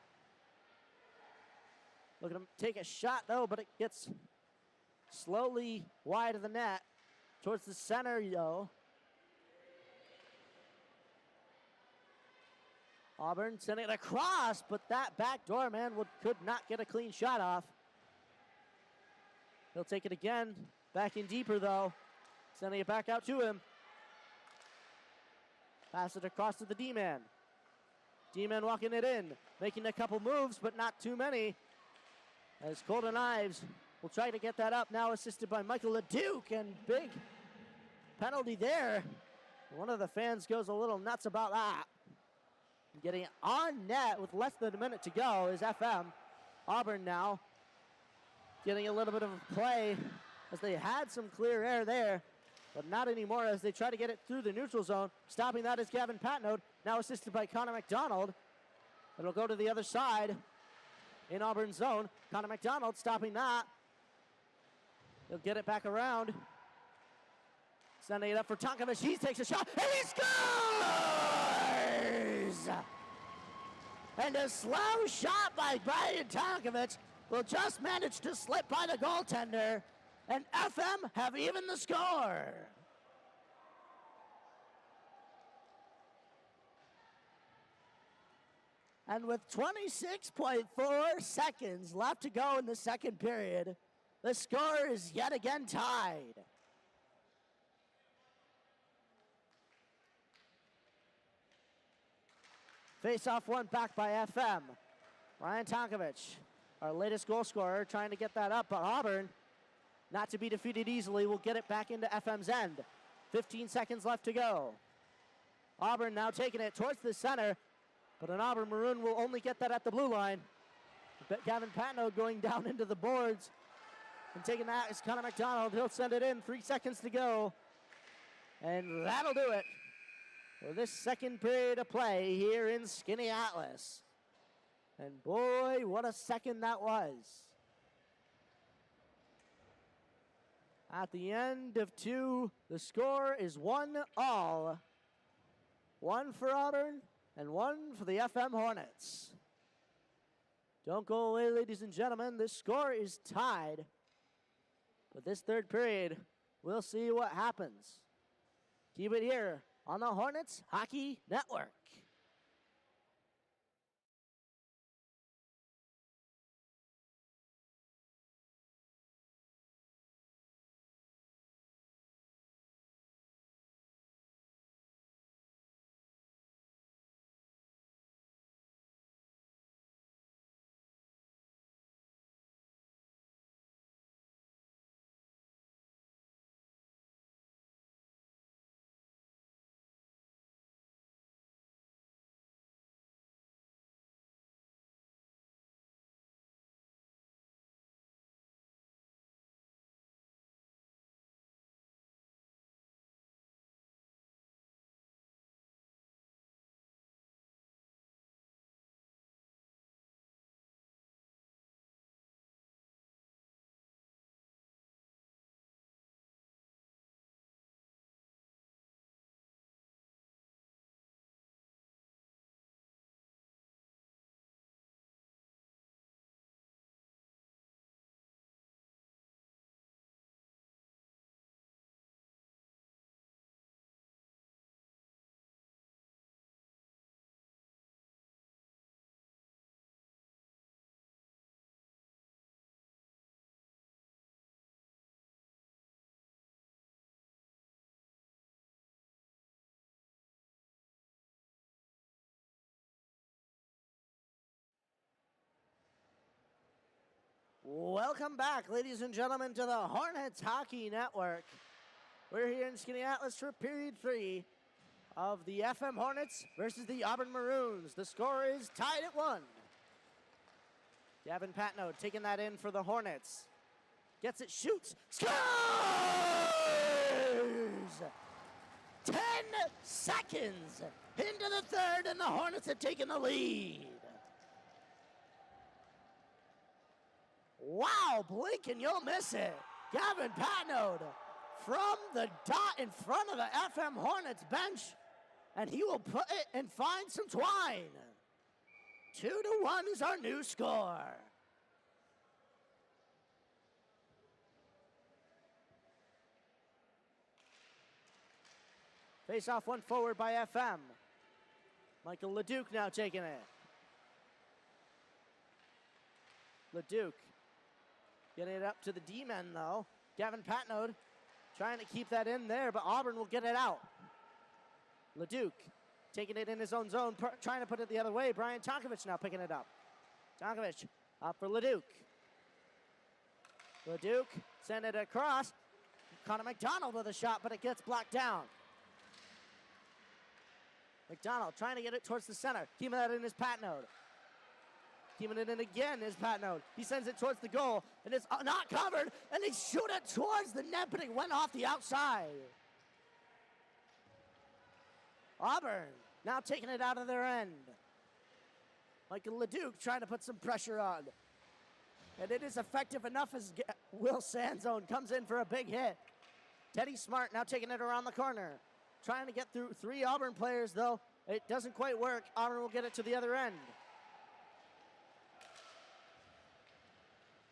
Looking to take a shot, though, but it gets slowly wide of the net. Towards the center, though. Auburn sending it across, but that backdoor man could not get a clean shot off. He'll take it again. Back in deeper, though. Sending it back out to him. Pass it across to the D-man. D-man walking it in. Making a couple moves, but not too many. As Colton Ives will try to get that up. Now assisted by Michael LeDuc. And big penalty there. One of the fans goes a little nuts about that. Getting on net with less than a minute to go is FM. Auburn now getting a little bit of play as they had some clear air there, but not anymore as they try to get it through the neutral zone. Stopping that is Gavin Patnode, now assisted by Connor McDonald. It'll go to the other side in Auburn's zone. Connor McDonald stopping that. He'll get it back around. Sending it up for Tonkovich. He takes a shot, and he scores! And a slow shot by Brian Tonkovich will just manage to slip by the goaltender, and FM have evened the score. And with 26.4 seconds left to go in the second period, the score is yet again tied. Face-off one back by FM. Ryan Tonkovich, our latest goal scorer, trying to get that up, but Auburn, not to be defeated easily, will get it back into FM's end. 15 seconds left to go. Auburn now taking it towards the center, but an Auburn Maroon will only get that at the blue line. But Gavin Patnode going down into the boards and taking that is Connor McDonald. He'll send it in, 3 seconds to go. And that'll do it for this second period of play here in Skaneateles. And boy, what a second that was. At the end of two, the score is 1-1. One for Auburn and one for the FM Hornets. Don't go away, ladies and gentlemen. This score is tied. But this third period, we'll see what happens. Keep it here on the Hornets Hockey Network. Welcome back, ladies and gentlemen, to the Hornets Hockey Network. We're here in Skaneateles for period 3 of the FM Hornets versus the Auburn Maroons. The score is tied at 1. Gavin Patnode taking that in for the Hornets. Gets it, shoots, scores! 10 seconds into the third, and the Hornets have taken the lead. Wow, blink and you'll miss it. Gavin Patnode from the dot in front of the FM Hornets bench, and he will put it and find some twine. 2-1 is our new score. Face off one forward by FM. Michael LeDuc now taking it. LeDuc getting it up to the D-men, though. Gavin Patnode trying to keep that in there, but Auburn will get it out. LeDuc taking it in his own zone, trying to put it the other way. Brian Tonkovich now picking it up. Tonkovich up for LeDuc. LeDuc send it across. Connor McDonald with a shot, but it gets blocked down. McDonald trying to get it towards the center. Keeping that in his Patnode. Keeping it in again is Patnode. He sends it towards the goal, and it's not covered, and they shoot it towards the net, but it went off the outside. Auburn now taking it out of their end. Michael LeDuc trying to put some pressure on. And it is effective enough as Will Sanzone comes in for a big hit. Teddy Smart now taking it around the corner. Trying to get through 3 Auburn players, though. It doesn't quite work. Auburn will get it to the other end.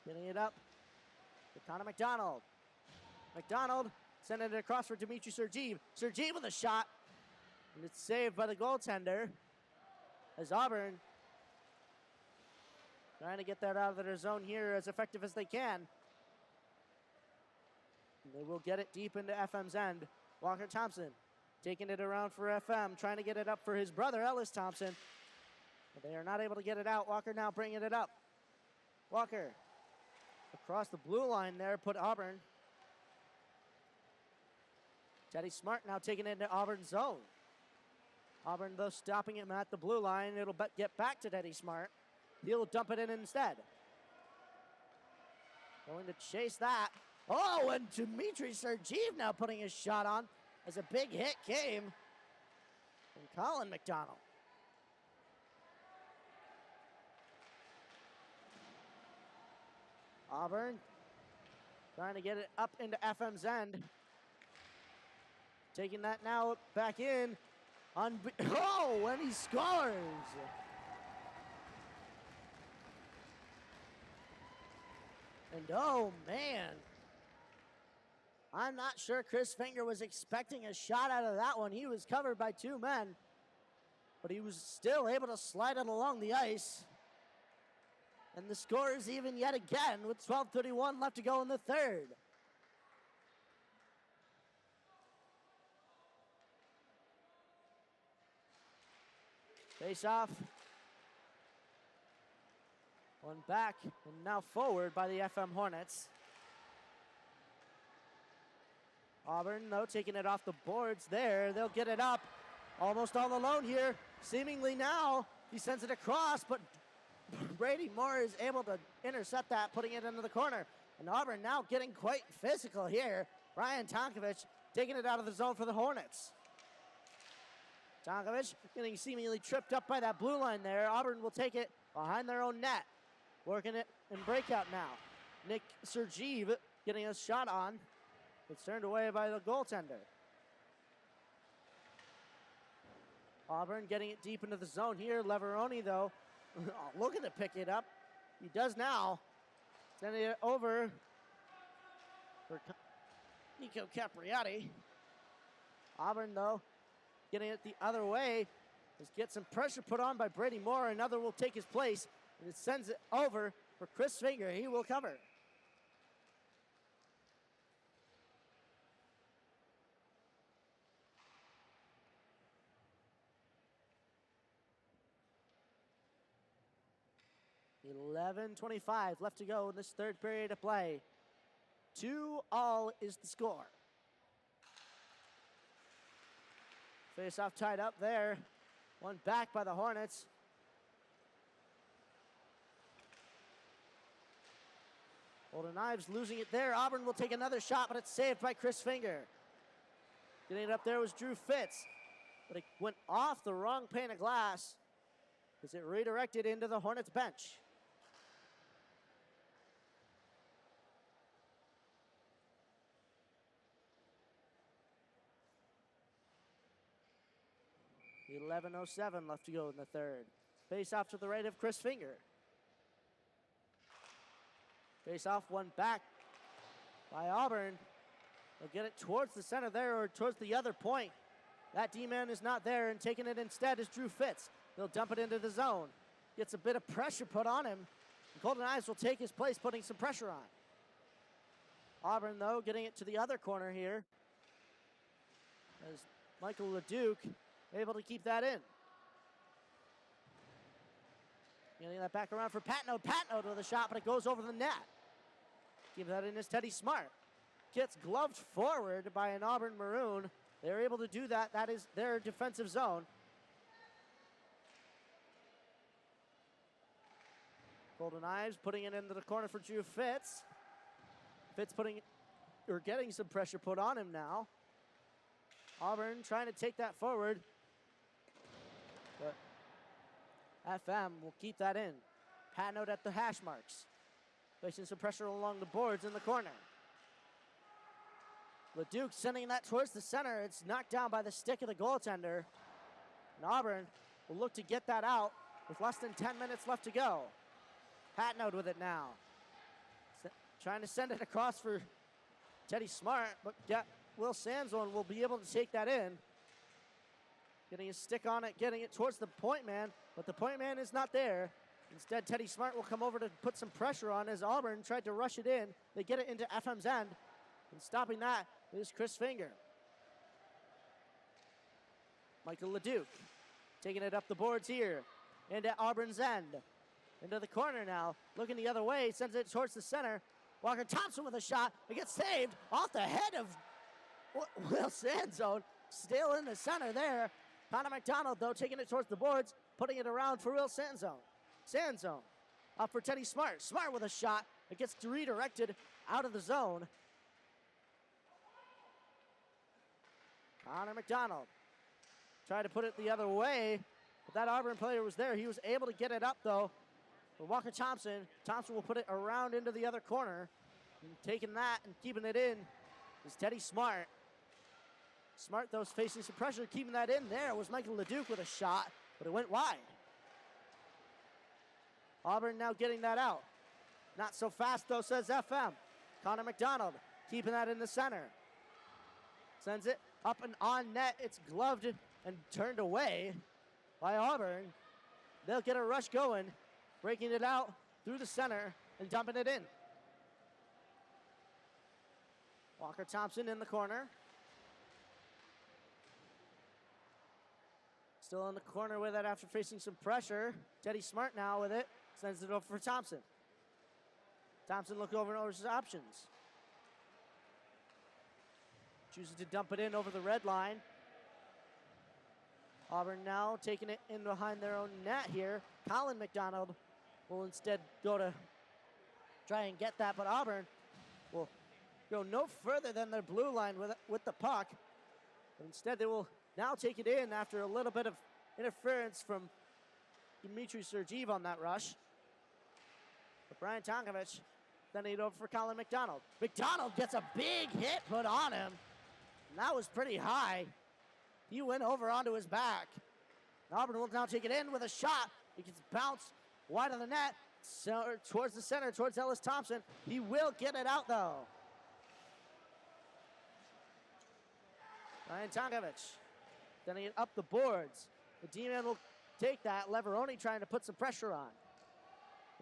Getting it up to Connor McDonald. McDonald sending it across for Dimitri Sergeev. Sergeev with a shot. And it's saved by the goaltender as Auburn trying to get that out of their zone here as effective as they can. And they will get it deep into FM's end. Walker Thompson taking it around for FM, trying to get it up for his brother, Ellis Thompson. But they are not able to get it out. Walker now bringing it up. Walker across the blue line there, put Auburn. Teddy Smart now taking it into Auburn's zone. Auburn, though, stopping him at the blue line. It'll get back to Teddy Smart. He'll dump it in instead. Going to chase that. Oh, and Dimitri Sergeev now putting his shot on as a big hit came from Colin McDonald. Auburn trying to get it up into FM's end. Taking that now back in. Oh, and he scores. And oh, man. I'm not sure Chris Finger was expecting a shot out of that one. He was covered by 2 men, but he was still able to slide it along the ice. And the score is even yet again with 12:31 left to go in the third. Face off. One back and now forward by the FM Hornets. Auburn, though, taking it off the boards there. They'll get it up. Almost all alone here. Seemingly now, he sends it across, but Brady Moore is able to intercept that, putting it into the corner. And Auburn now getting quite physical here. Brian Tonkovich taking it out of the zone for the Hornets. Tonkovich getting seemingly tripped up by that blue line there. Auburn will take it behind their own net. Working it in breakout now. Nick Sergeev getting a shot on. It's turned away by the goaltender. Auburn getting it deep into the zone here. Leveroni, though, looking to pick it up. He does now. Sending it over for Nico Capriati. Auburn, though, getting it the other way. Let's get some pressure put on by Brady Moore. Another will take his place. And it sends it over for Chris Finger. He will cover. $11:25 left to go in this third period of play. 2-all is the score. Face-off tied up there. One back by the Hornets. Golden Knives losing it there. Auburn will take another shot, but it's saved by Chris Finger. Getting it up there was Drew Fitz, but it went off the wrong pane of glass as it redirected into the Hornets bench. $11:07 left to go in the third. Face off to the right of Chris Finger. Face off, one back by Auburn. They'll get it towards the center there or towards the other point. That D-man is not there, and taking it instead is Drew Fitz. They'll dump it into the zone. Gets a bit of pressure put on him. Golden Knives will take his place, putting some pressure on. Auburn, though, getting it to the other corner here. As Michael LeDuc able to keep that in. Getting that back around for Patnode. Patnode with a shot, but it goes over the net. Keep that in as Teddy Smart. Gets gloved forward by an Auburn Maroon. They're able to do that. That is their defensive zone. Golden Knives putting it into the corner for Drew Fitz. Fitz getting some pressure put on him now. Auburn trying to take that forward. But FM will keep that in. Patnode at the hash marks. Placing some pressure along the boards in the corner. LeDuc sending that towards the center. It's knocked down by the stick of the goaltender. And Auburn will look to get that out with less than 10 minutes left to go. Patnode with it now. Trying to send it across for Teddy Smart, but Will Sanzone will be able to take that in. Getting his stick on it, getting it towards the point man, but the point man is not there. Instead, Teddy Smart will come over to put some pressure on as Auburn tried to rush it in. They get it into FM's end, and stopping that is Chris Finger. Michael LeDuc taking it up the boards here into Auburn's end. Into the corner now, looking the other way, sends it towards the center. Walker Thompson with a shot. It gets saved off the head of Will Sanzone. Still in the center there. Connor McDonald, though, taking it towards the boards, putting it around for Will Sanzone. Sanzone up for Teddy Smart. Smart with a shot. It gets redirected out of the zone. Connor McDonald tried to put it the other way, but that Auburn player was there. He was able to get it up, though. For Walker Thompson. Thompson will put it around into the other corner. And taking that and keeping it in is Teddy Smart. Smart, though, is facing some pressure. Keeping that in there was Michael LeDuc with a shot, but it went wide. Auburn now getting that out. Not so fast, though, says FM. Connor McDonald keeping that in the center. Sends it up and on net. It's gloved and turned away by Auburn. They'll get a rush going. Breaking it out through the center and dumping it in. Walker Thompson in the corner. Still in the corner with it after facing some pressure. Teddy Smart now with it. Sends it over for Thompson. Thompson looking over his options. Chooses to dump it in over the red line. Auburn now taking it in behind their own net here. Colin McDonald will instead go to try and get that, but Auburn will go no further than their blue line with the puck. But instead, they will now take it in after a little bit of interference from Dimitri Sergeev on that rush. But Brian Tonkovich sending it over for Colin McDonald. McDonald gets a big hit put on him. And that was pretty high. He went over onto his back. Auburn will now take it in with a shot. It gets bounced wide of the net, so, towards the center, towards Ellis Thompson. He will get it out, though. Ryan Tonkovich sending it up the boards. The D-man will take that. Leveroni trying to put some pressure on.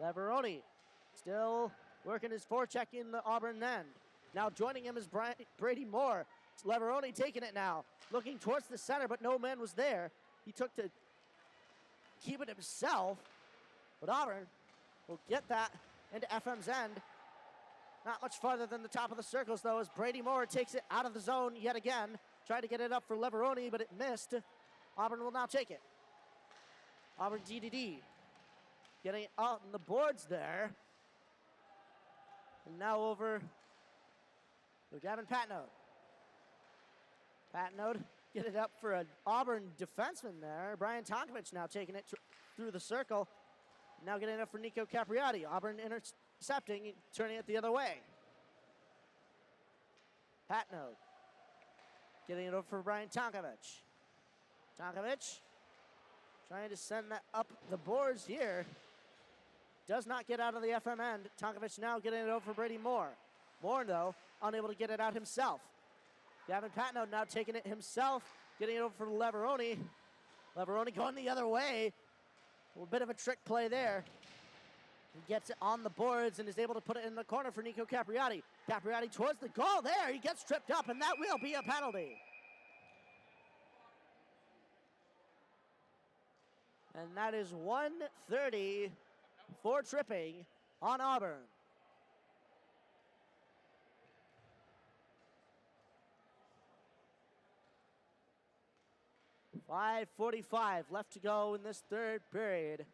Leveroni still working his forecheck in the Auburn end. Now joining him is Brady Moore. Leveroni taking it now, looking towards the center, but no man was there. He took to keep it himself, but Auburn will get that into FM's end. Not much farther than the top of the circles, though, as Brady Moore takes it out of the zone yet again. Tried to get it up for Leveroni, but it missed. Auburn will now take it. Auburn DDD getting it out on the boards there. And now over to Gavin Patnode. Patnode get it up for an Auburn defenseman there. Brian Tonkovich now taking it through the circle. Now getting it up for Nico Capriati. Auburn intercepting, turning it the other way. Patnode getting it over for Brian Tonkovich. Tonkovich trying to send that up the boards here. Does not get out of the FM end. Tonkovich now getting it over for Brady Moore. Moore, though, unable to get it out himself. Gavin Patnode now taking it himself getting it over for Leveroni. Leveroni going the other way. A little bit of a trick play there. He gets it on the boards and is able to put it in the corner for Nico Capriati. Capriati towards the goal there. He gets tripped up, and that will be a penalty. And that is 1:30 for tripping on Auburn. .5:45 left to go in this third period.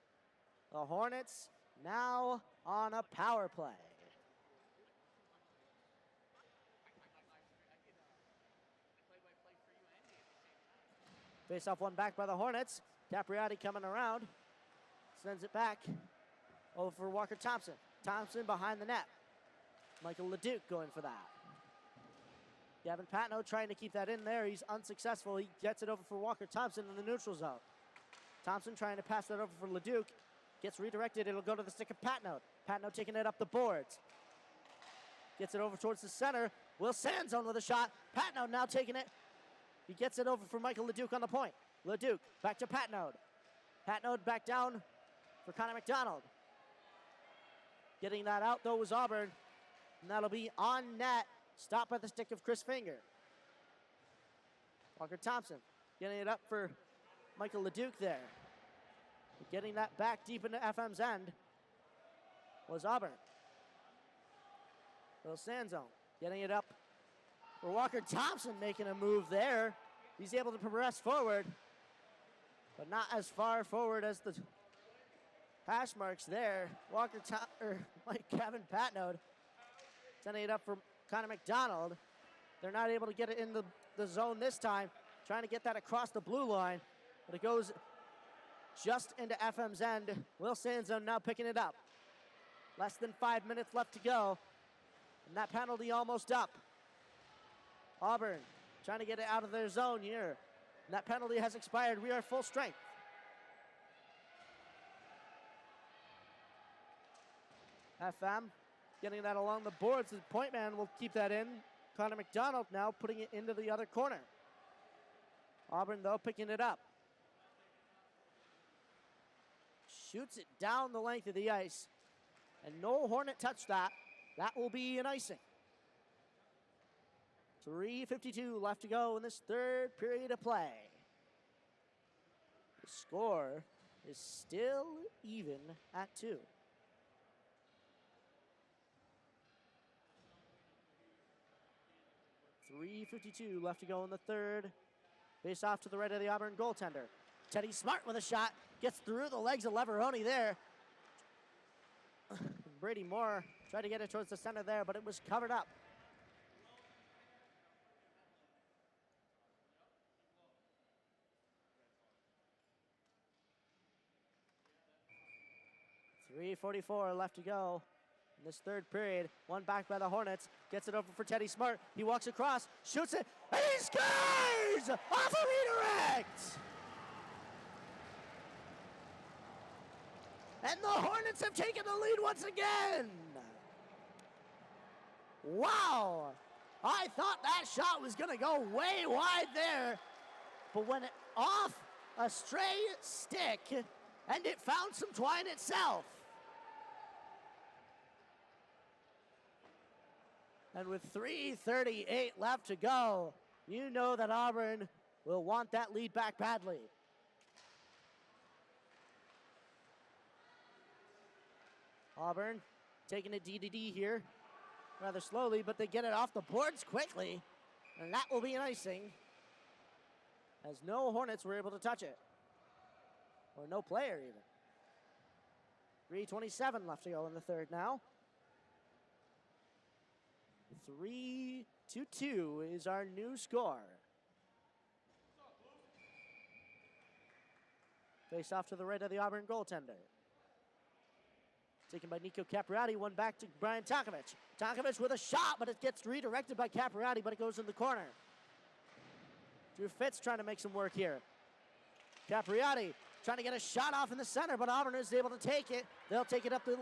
The Hornets now on a power play. Face off one back by the Hornets. Capriati coming around. Sends it back over for Walker Thompson. Thompson behind the net. Michael LeDuc going for that. Gavin Patno trying to keep that in there. He's unsuccessful. He gets it over for Walker Thompson in the neutral zone. Thompson trying to pass that over for LeDuc. Gets redirected. It'll go to the stick of Patno. Patno taking it up the boards. Gets it over towards the center. Will Sanzone with a shot. Patno now taking it. He gets it over for Michael LeDuc on the point. LeDuc back to Patnode. Patnode back down for Connor McDonald. Getting that out, though, was Auburn. And that'll be on net. Stopped by the stick of Chris Finger. Walker Thompson getting it up for Michael LeDuc there. Getting that back deep into FM's end was Auburn. Will Sanzone getting it up for Walker Thompson, making a move there. He's able to progress forward, but not as far forward as the hash marks there. Kevin Patnode sending it up for Connor McDonald. They're not able to get it in the zone this time. Trying to get that across the blue line, but it goes just into FM's end. Will Sanzone now picking it up. Less than 5 minutes left to go, and that penalty almost up. Auburn trying to get it out of their zone here. And that penalty has expired. We are full strength. FM getting that along the boards. The point man will keep that in. Connor McDonald now putting it into the other corner. Auburn, though, picking it up. Shoots it down the length of the ice. And no Hornet touched that. That will be an icing. 3:52 left to go in this third period of play. The score is still even at 2. .352 left to go in the third. Face off to the right of the Auburn goaltender. Teddy Smart with a shot. Gets through the legs of Leveroni there. Brady Moore tried to get it towards the center there, but it was covered up. .344 left to go in this third period. One back by the Hornets. Gets it over for Teddy Smart. He walks across, shoots it, and he scores! Off a redirect! And the Hornets have taken the lead once again! Wow! I thought that shot was going to go way wide there, but went off a stray stick, and it found some twine itself. And with 3:38 left to go, you know that Auburn will want that lead back badly. Auburn taking it D here rather slowly, but they get it off the boards quickly, and that will be an icing, as no Hornets were able to touch it, or no player even. 3:27 left to go in the third now. 3-2 is our new score. Face off to the right of the Auburn goaltender. Taken by Nico Capriati, one back to Brian Tonkovic. Tonkovic with a shot, but it gets redirected by Capriati, but it goes in the corner. Drew Fitz trying to make some work here. Capriati trying to get a shot off in the center, but Auburn is able to take it. They'll take it up the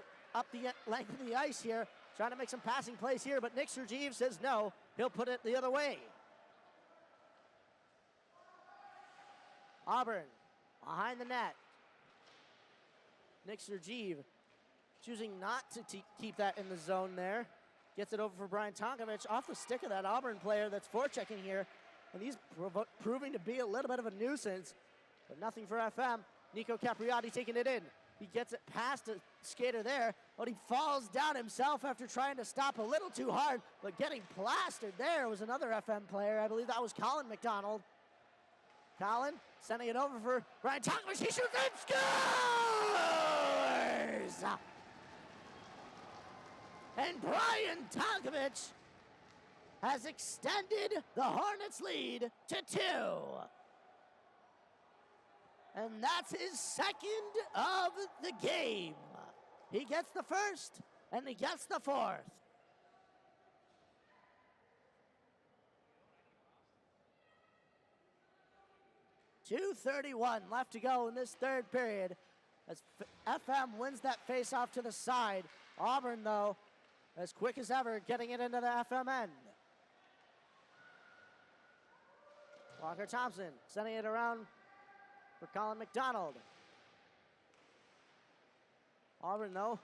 length of the ice here. Trying to make some passing plays here, but Nick Sergeev says no. He'll put it the other way. Auburn behind the net. Nick Sergeev choosing not to keep that in the zone there. Gets it over for Brian Tonkovich off the stick of that Auburn player that's forechecking here. And he's proving to be a little bit of a nuisance, but nothing for FM. Nico Capriati taking it in. He gets it past a skater there, but he falls down himself after trying to stop a little too hard, but getting plastered there was another FM player. I believe that was Colin McDonald. Colin sending it over for Brian Tonkovich. He shoots and scores! And Brian Tonkovich has extended the Hornets' lead to 2. And that's his second of the game. He gets the first, and he gets the fourth. .231 left to go in this third period as FM wins that face-off to the side. Auburn, though, as quick as ever, getting it into the FM end. Walker Thompson sending it around for Colin McDonald. Auburn, though,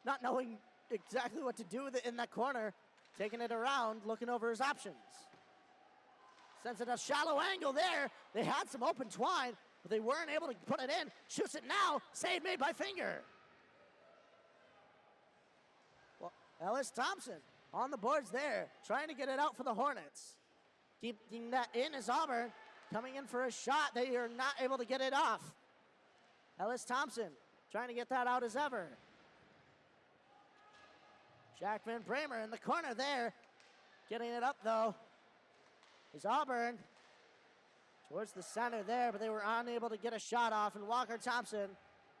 not knowing exactly what to do with it in that corner, taking it around, looking over his options. Sends it a shallow angle there. They had some open twine, but they weren't able to put it in. Shoots it now. Save made by Finger. Well, Ellis Thompson on the boards there, trying to get it out for the Hornets. Keeping that in is Auburn. Coming in for a shot. They are not able to get it off. Ellis Thompson trying to get that out as ever. Jack Van Bramer in the corner there. Getting it up, though, is Auburn. Towards the center there, but they were unable to get a shot off, and Walker Thompson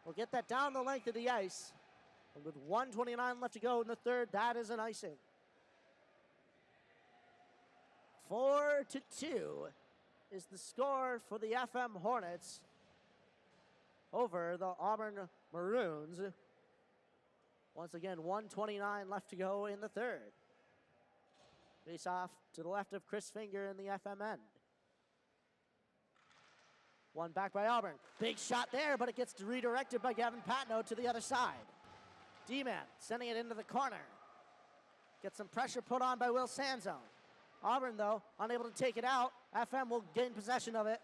will get that down the length of the ice. And with 1:29 left to go in the third, that is an icing. 4-2 is the score for the FM Hornets over the Auburn Maroons. Once again, 1:29 left to go in the third. Face off to the left of Chris Finger in the FM end. One back by Auburn. Big shot there, but it gets redirected by Gavin Patno to the other side. D-Man sending it into the corner. Gets some pressure put on by Will Sanzone. Auburn, though, unable to take it out. FM will gain possession of it.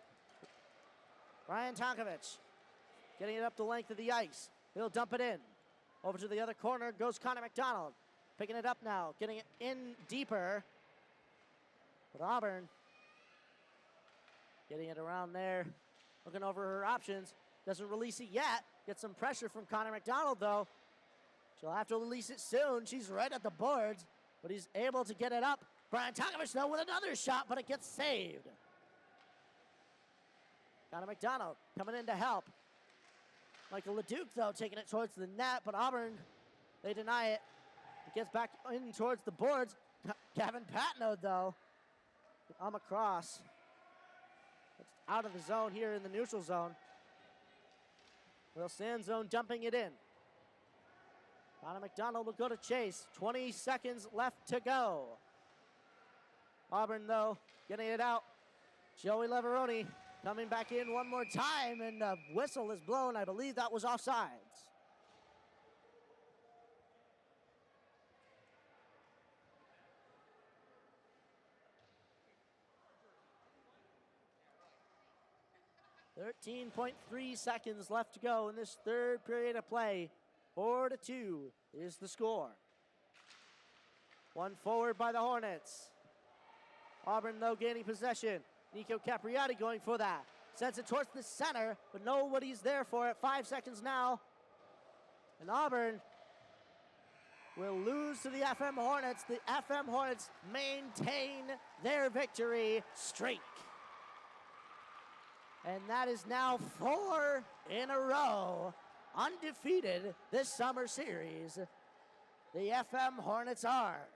Ryan Tonkovich getting it up the length of the ice. He'll dump it in. Over to the other corner goes Connor McDonald. Picking it up now, getting it in deeper. But Auburn getting it around there. Looking over her options. Doesn't release it yet. Gets some pressure from Connor McDonald, though. She'll have to release it soon. She's right at the boards, but he's able to get it up. Brian Tonkovich, though, with another shot, but it gets saved. Connor McDonald coming in to help. Michael LeDuc, though, taking it towards the net, but Auburn, they deny it. It gets back in towards the boards. Gavin Patno, though, on across. It's out of the zone here in the neutral zone. Will Sanzone dumping it in. Connor McDonald will go to chase. 20 seconds left to go. Auburn, though, getting it out. Joey Leveroni coming back in one more time, and a whistle is blown. I believe that was offsides. .3 seconds left to go in this third period of play. 4-2 is the score. One forward by the Hornets. Auburn, though, gaining possession. Nico Capriati going for that. Sends it towards the center, but nobody's there for it. 5 seconds now. And Auburn will lose to the FM Hornets. The FM Hornets maintain their victory streak. And that is now 4 in a row, undefeated this summer series. The FM Hornets are.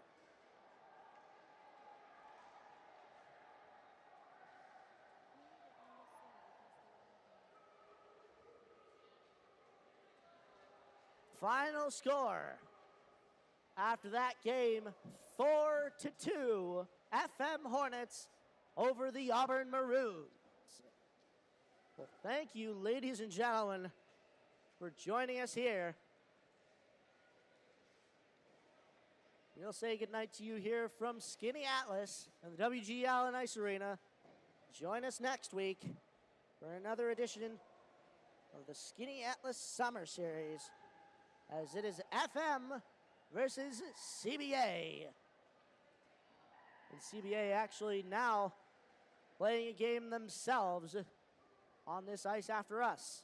Final score after that game, 4-2, FM Hornets over the Auburn Maroons. Well, thank you, ladies and gentlemen, for joining us here. We'll say goodnight to you here from Skaneateles and the W.G. Allen Ice Arena. Join us next week for another edition of the Skaneateles Summer Series, as it is FM versus CBA. And CBA actually now playing a game themselves on this ice after us.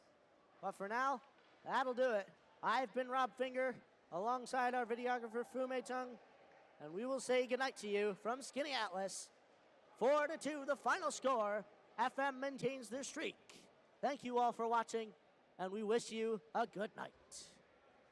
But for now, that'll do it. I've been Rob Finger, alongside our videographer Fu-Mei Tung, and we will say goodnight to you from Skaneateles. 4-2 the final score. FM maintains their streak. Thank you all for watching, and we wish you a good night.